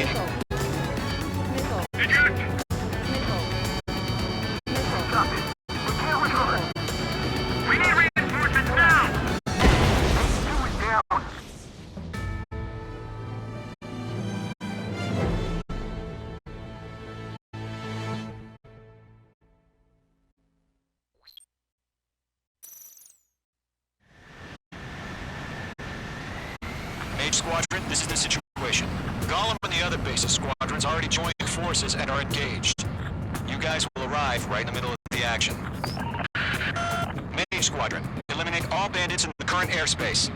remaining. We need reinforcements now! Mage Squadron, this is the situation. Gollum and the other bases squadrons already joined forces and are engaged. You guys will arrive right in the middle of the action. Mage Squadron, eliminate all bandits in the current airspace.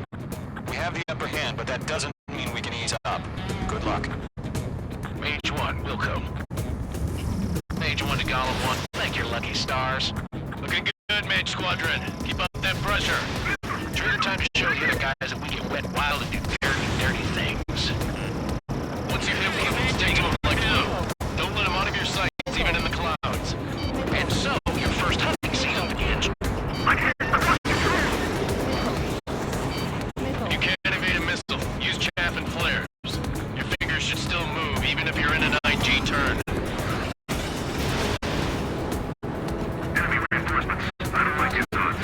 We have the upper hand, but that doesn't mean we can ease up. Good luck. Mage 1, Wilco. Mage 1 to Gollum 1, thank your lucky stars. Looking good, Mage Squadron. Keep up that pressure. Trigger time to show the other guys that we get wet wild and do dirty things. Once you hit one of these, take them like blue. Don't let them out of your sight, even in the clouds. And so, your first hunting season begins. You can't evade a missile. Use chaff and flares. Your fingers should still move, even if you're in an IG turn. Enemy reinforcements. I don't like his odds.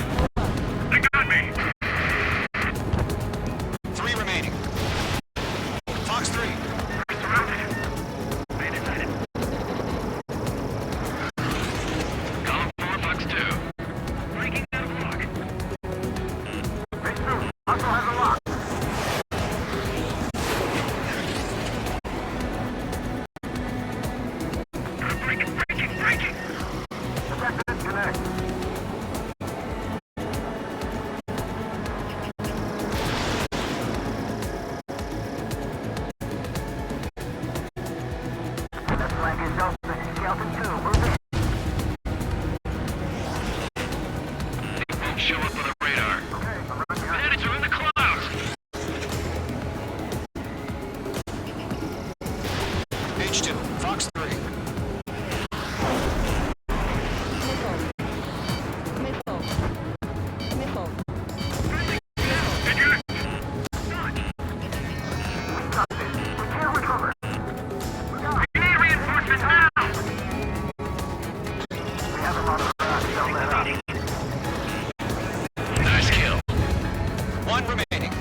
They got me! 3 remaining. Fox 3. We're surrounded. Main inside it. Column 4, Fox 2. Breaking that block. Base 2, also has a lock. Breaking! Detect disconnect. The flank is open. Skeleton 2, move in. They won't show up on the radar. Bandits are in the clouds! H2, Fox 3. We need reinforcements now! We have them on the ground, don't let up. Nice kill. 1 remaining.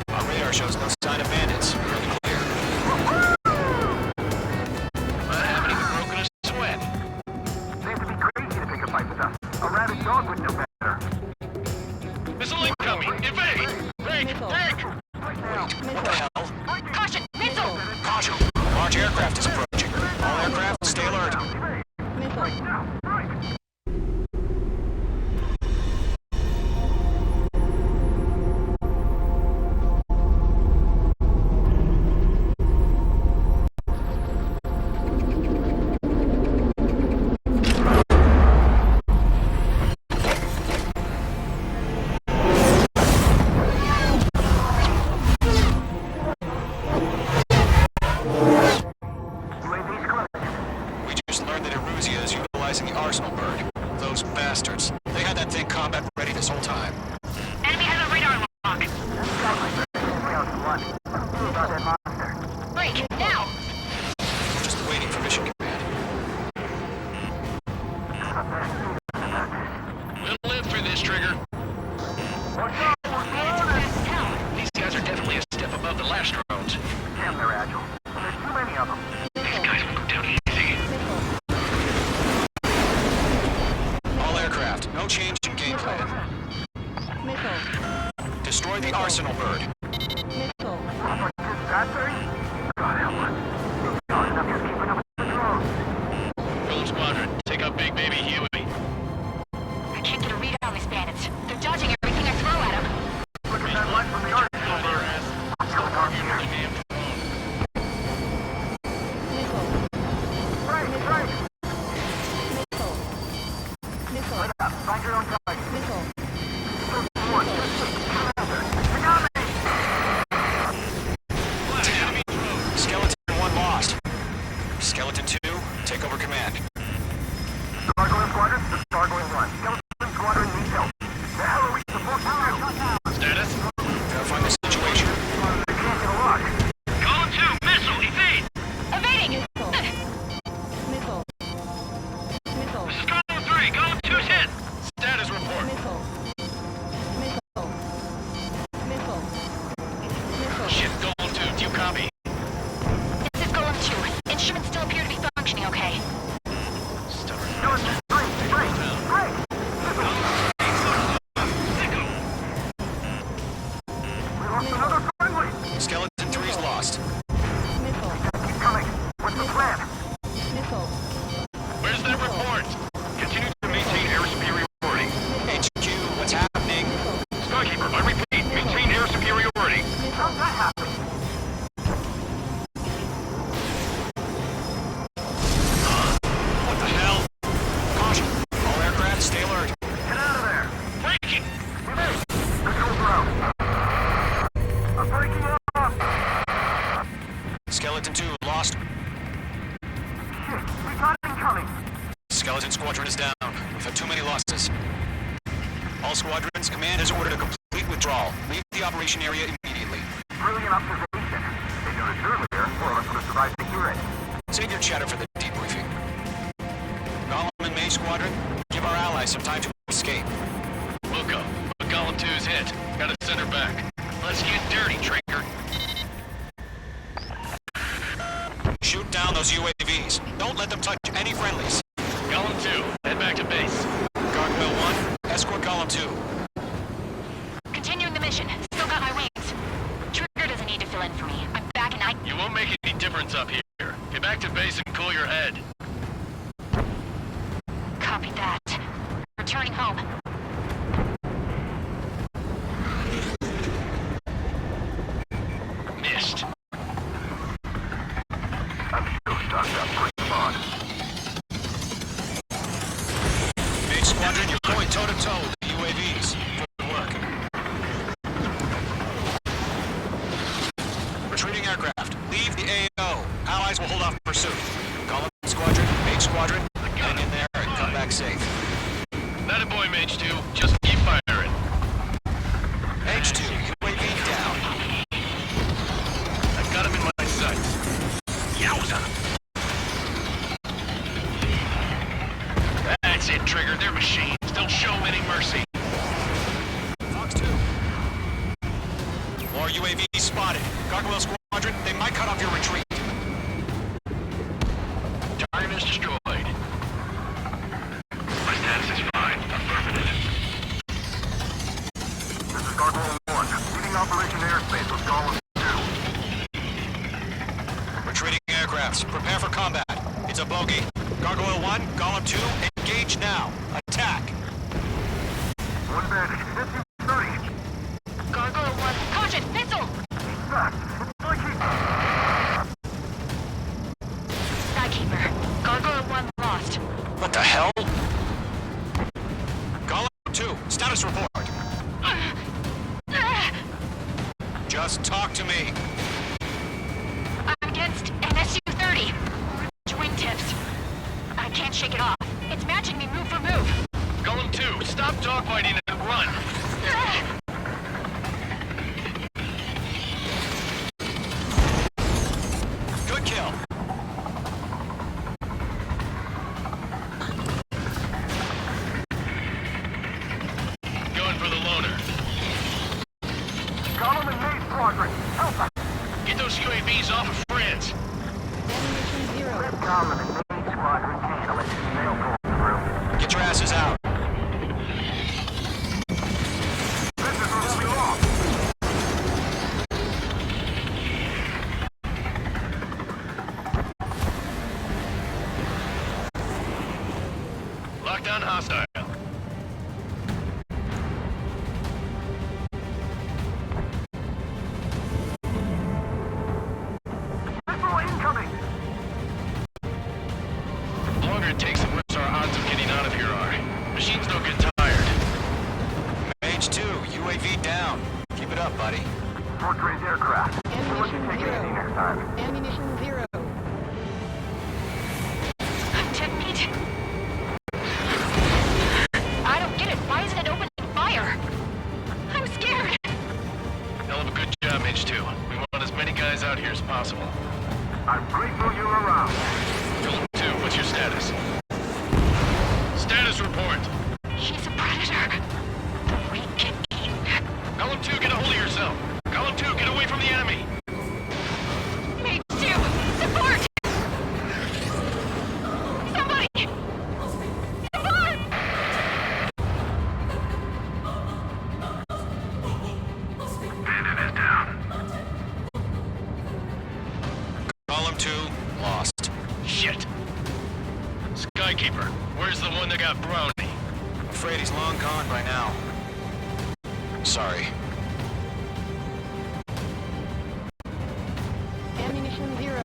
Our radar shows no sign of bandits. We're in the clear. I haven't even broken a sweat. Seems to be crazy to pick a fight with us. A rabid dog would know better. Missile incoming! Evade! Break! What the hell? Caution! Missile! Caution! Large aircraft is approaching. All aircraft, stay alert. We just learned that Eruzia is utilizing the arsenal bird. Those bastards. They had that thing combat ready this whole time. Enemy has a radar lock! Break! Now! Just waiting for mission command. We'll live through this, Trigger. These guys are definitely a step above the last drones. Damn, they're agile. There's too many of them. These guys will go down easy. All aircraft, no change in game plan. Destroy the arsenal bird. Golem Squadron, take out Big Baby Huey. I can't get a read on these bandits. They're dodging everything I throw at them. Look at that light from the arsenal bird. What's going on here? Right. Light up. Find your own target. They got me. Skeleton 1 lost. Skeleton 2, take over command. squadron is down. We've had too many losses. All squadrons, command has ordered a complete withdrawal. Leave the operation area immediately. Brilliant observation. They noticed earlier, all of us would have survived to hear it. Save your chatter for the debriefing. Gollum and May squadron, give our allies some time to escape. Wilco, but Golem 2's hit. Gotta send her back. Let's get dirty, Trigger. Shoot down those UAVs. Don't let them touch any friendlies. Golem 2, head back to base. Gargoyle 1, escort Gollum 2. Continuing the mission. Still got my wings. Trigger doesn't need to fill in for me. I'm back and You won't make any difference up here. Get back to base and cool your head. Copy that. Returning home. Missed. I'm still stocked up. Bring them on. Mage squadron, you're going toe-to-toe with the UAVs. Good work. Retreating aircraft. Leave the AO. Allies will hold off pursuit. Gollum squadron, Mage squadron, hang in there and come back safe. Not a boy, Mage 2. Just keep firing. Mage 2, UAV down. I've got him in my sights. Yowza! That's it, Trigger. They're machines. Don't show them any mercy. Fox 2. More UAVs spotted. Gargoyle squadron, they might cut off your retreat. Target is destroyed. My status is fine. Affirmative. This is Gargoyle 1. Leading Operation Airspace with Gollum 2. Retreating aircrafts, prepare for combat. It's a bogey. Gargoyle 1, Gollum 2, engage now. Attack. One bandage. 50-30. Gargoyle 1. Caution! Missile! Skykeeper. Gargoyle 1 lost. What the hell? Gollum 2, status report. Just talk to me. I'm against MSU-30. Wingtips. I can't shake it off. It's matching me move for move. Golem 2, stop dogfighting and run. Good kill. Going for the loader. Gollum and May squadron. Help us. Get those UAVs off of friends. Let Gollum and May squadron handle it. They'll pull through. Get your asses out. This is where we belong. Lockdown hostile. Missile incoming. The longer it takes, the worse our odds of getting out of here are. Machines don't get tired. Mage 2, UAV down. Keep it up, buddy. Fort-raised aircraft. We'll let you take it easy next time. Ammunition 0. Tip meat. I don't get it. Why isn't it opening fire? I'm scared. Hell of a good job, Mage 2. We want as many guys out here as possible. I'm grateful you're around. Golem 2, what's your status? Status report. He's a predator. We get eaten. Golem 2, get a hold of yourself. Golem 2, get away from the enemy. Mage 2, support! Somebody! Support! Bandit is down. Gollum 2, lost. Shit. Skykeeper, where's the one that got Brownie? I'm afraid he's long gone by now. Sorry. Ammunition 0.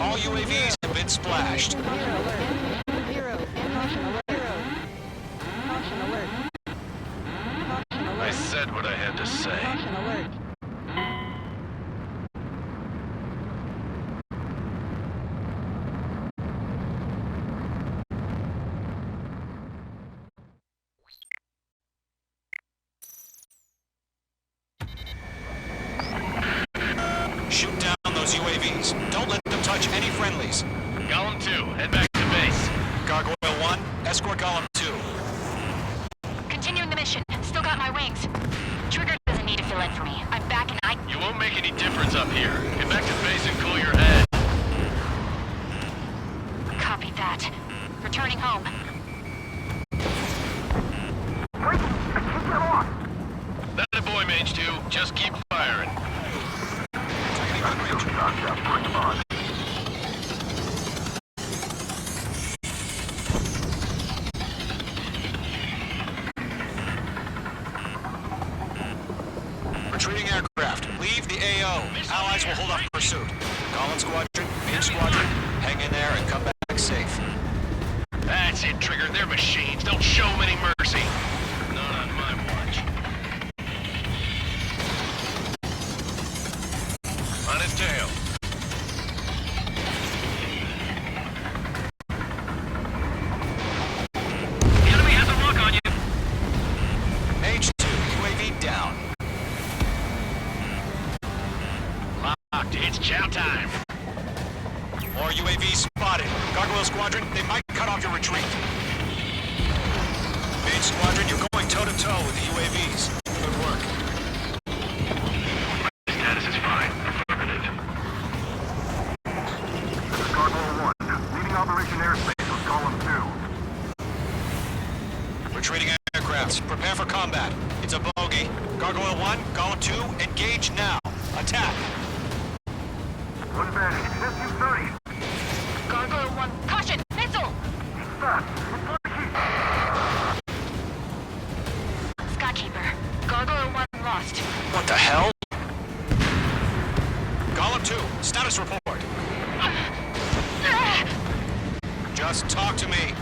All UAVs have been splashed. Ammunition 0. Caution alert. Caution alert. I said what I had to say. Caution alert. those UAVs. Don't let them touch any friendlies. Column 2, head back to base. Gargoyle 1, escort Column 2. Continuing the mission. Still got my wings. Trigger doesn't need to fill in for me. I'm back and You won't make any difference up here. Get back to base and cool your head. Copy that. Returning home. That boy, Mage 2. Just keep firing. Retreating aircraft. Leave the AO. Allies will hold off pursuit. Colin Squadron, Main Squadron, hang in there and come back safe. That's it, Trigger. They're machines. Don't show them any mercy. Not on my watch. On his tail. The enemy has a lock on you. H2, UAV down. Locked. It's chow time. More UAVs spotted. Gargoyle Squadron, they might cut off your retreat. Main Squadron, you're going toe-to-toe with the UAVs. Good work. Status is fine. Affirmative. This is Gargoyle 1, leading Operation Airspace with Column 2. Retreating aircrafts, prepare for combat. It's a bogey. Gargoyle 1, Column 2, engage now. Attack. One advantage. SU-30. Gargoyle 1. Caution! Missile! Fast. Skykeeper. Gargoyle 1 lost. What the hell? Column 2, status report. Just talk to me.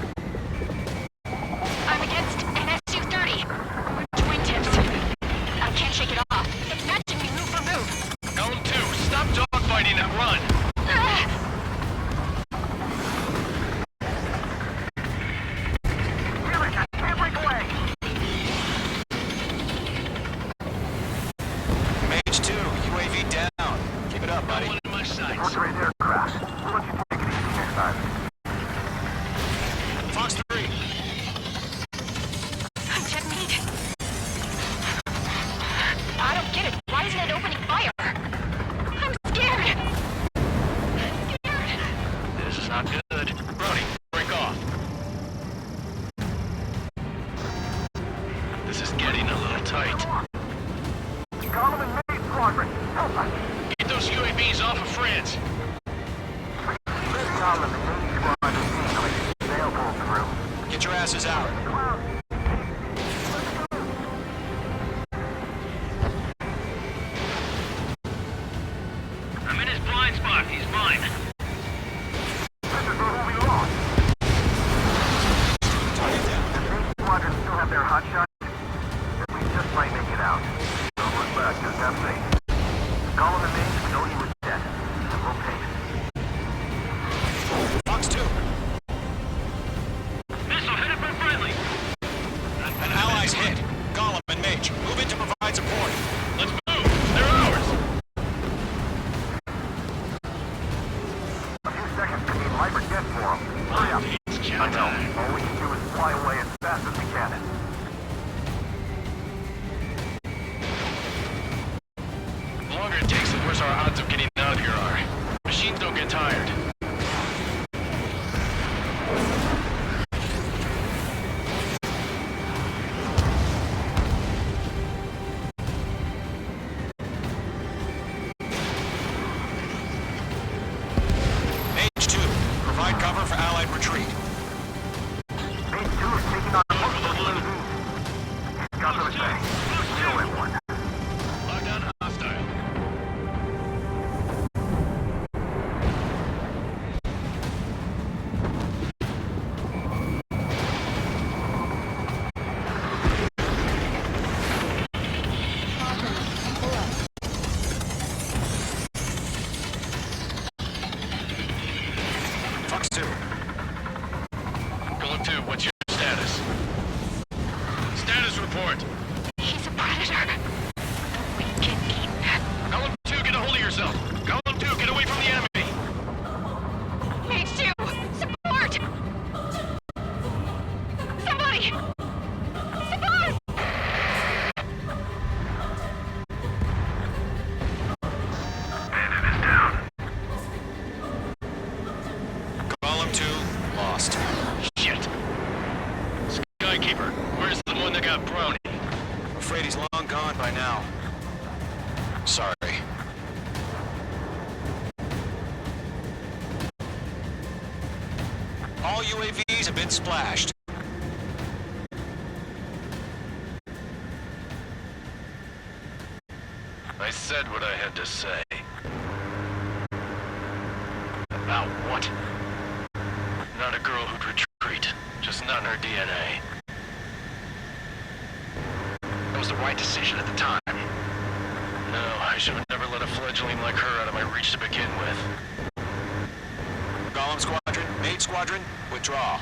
I'm against an SU-30. Twin tips. I can't shake it off. It's matching me move for move. Column 2, stop dogfighting and run. Mage 2, UAV down. Keep it up, buddy. One in my sights. Portrait aircraft. We'll let you take it easy next time. Fox 3. Check meat. I don't get it. Why isn't it opening fire? I'm scared. This is not good. Brody, break off. This is getting a little tight. Column and Main Squadron, help us. Get those UAVs off of France. This column and Main Squadron team, they'll pull through. Get your asses out. I'm in his blind spot. He's mine. This is where we'll be lost. Target down. The Main Squadron still have their hot shot. We just might make it out. Don't look back, just have faith. Column and Main, we know he was dead. And we'll take it. Fox 2. Missile headed for friendly. Hurry! Stefan! Bandit is down. Column 2, lost. Shit. Skykeeper, where's the one that got brownie? Afraid he's long gone by now. Sorry. All UAVs have been splashed. I said what I had to say. About what? Not a girl who'd retreat. Just not in her DNA. That was the right decision at the time. No, I should have never let a fledgling like her out of my reach to begin with. Golem Squadron, Maid Squadron, withdraw.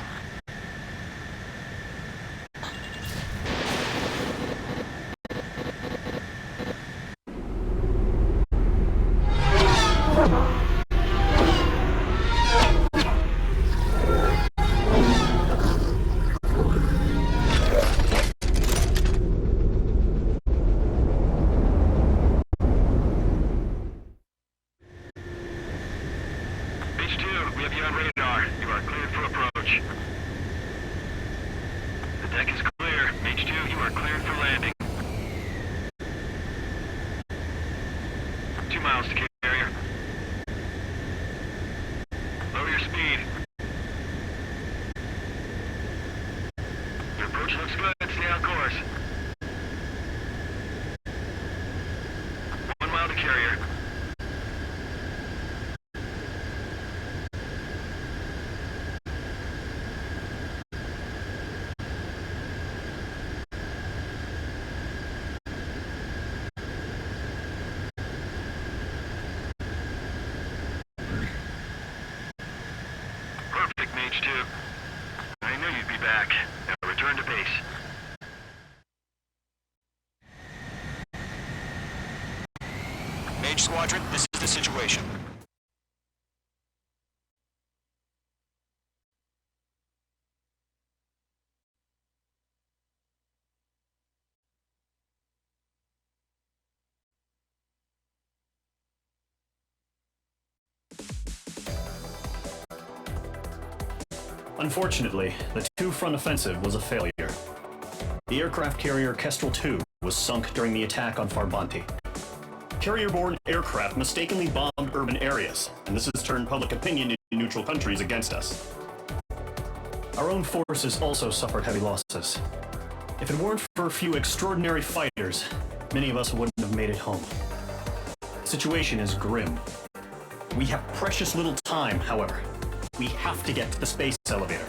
H2, we have you on radar. You are cleared for approach. The deck is clear. H2, you are cleared for landing. 2 miles to carrier. Lower your speed. Your approach looks good. Stay on course. 1 mile to carrier. Perfect, Mage 2. I knew you'd be back. Now return to base. Mage Squadron, this is the situation. Unfortunately, the two-front offensive was a failure. The aircraft carrier Kestrel II was sunk during the attack on Farbanti. Carrier-borne aircraft mistakenly bombed urban areas, and this has turned public opinion in neutral countries against us. Our own forces also suffered heavy losses. If it weren't for a few extraordinary fighters, many of us wouldn't have made it home. The situation is grim. We have precious little time, however. We have to get to the space elevator.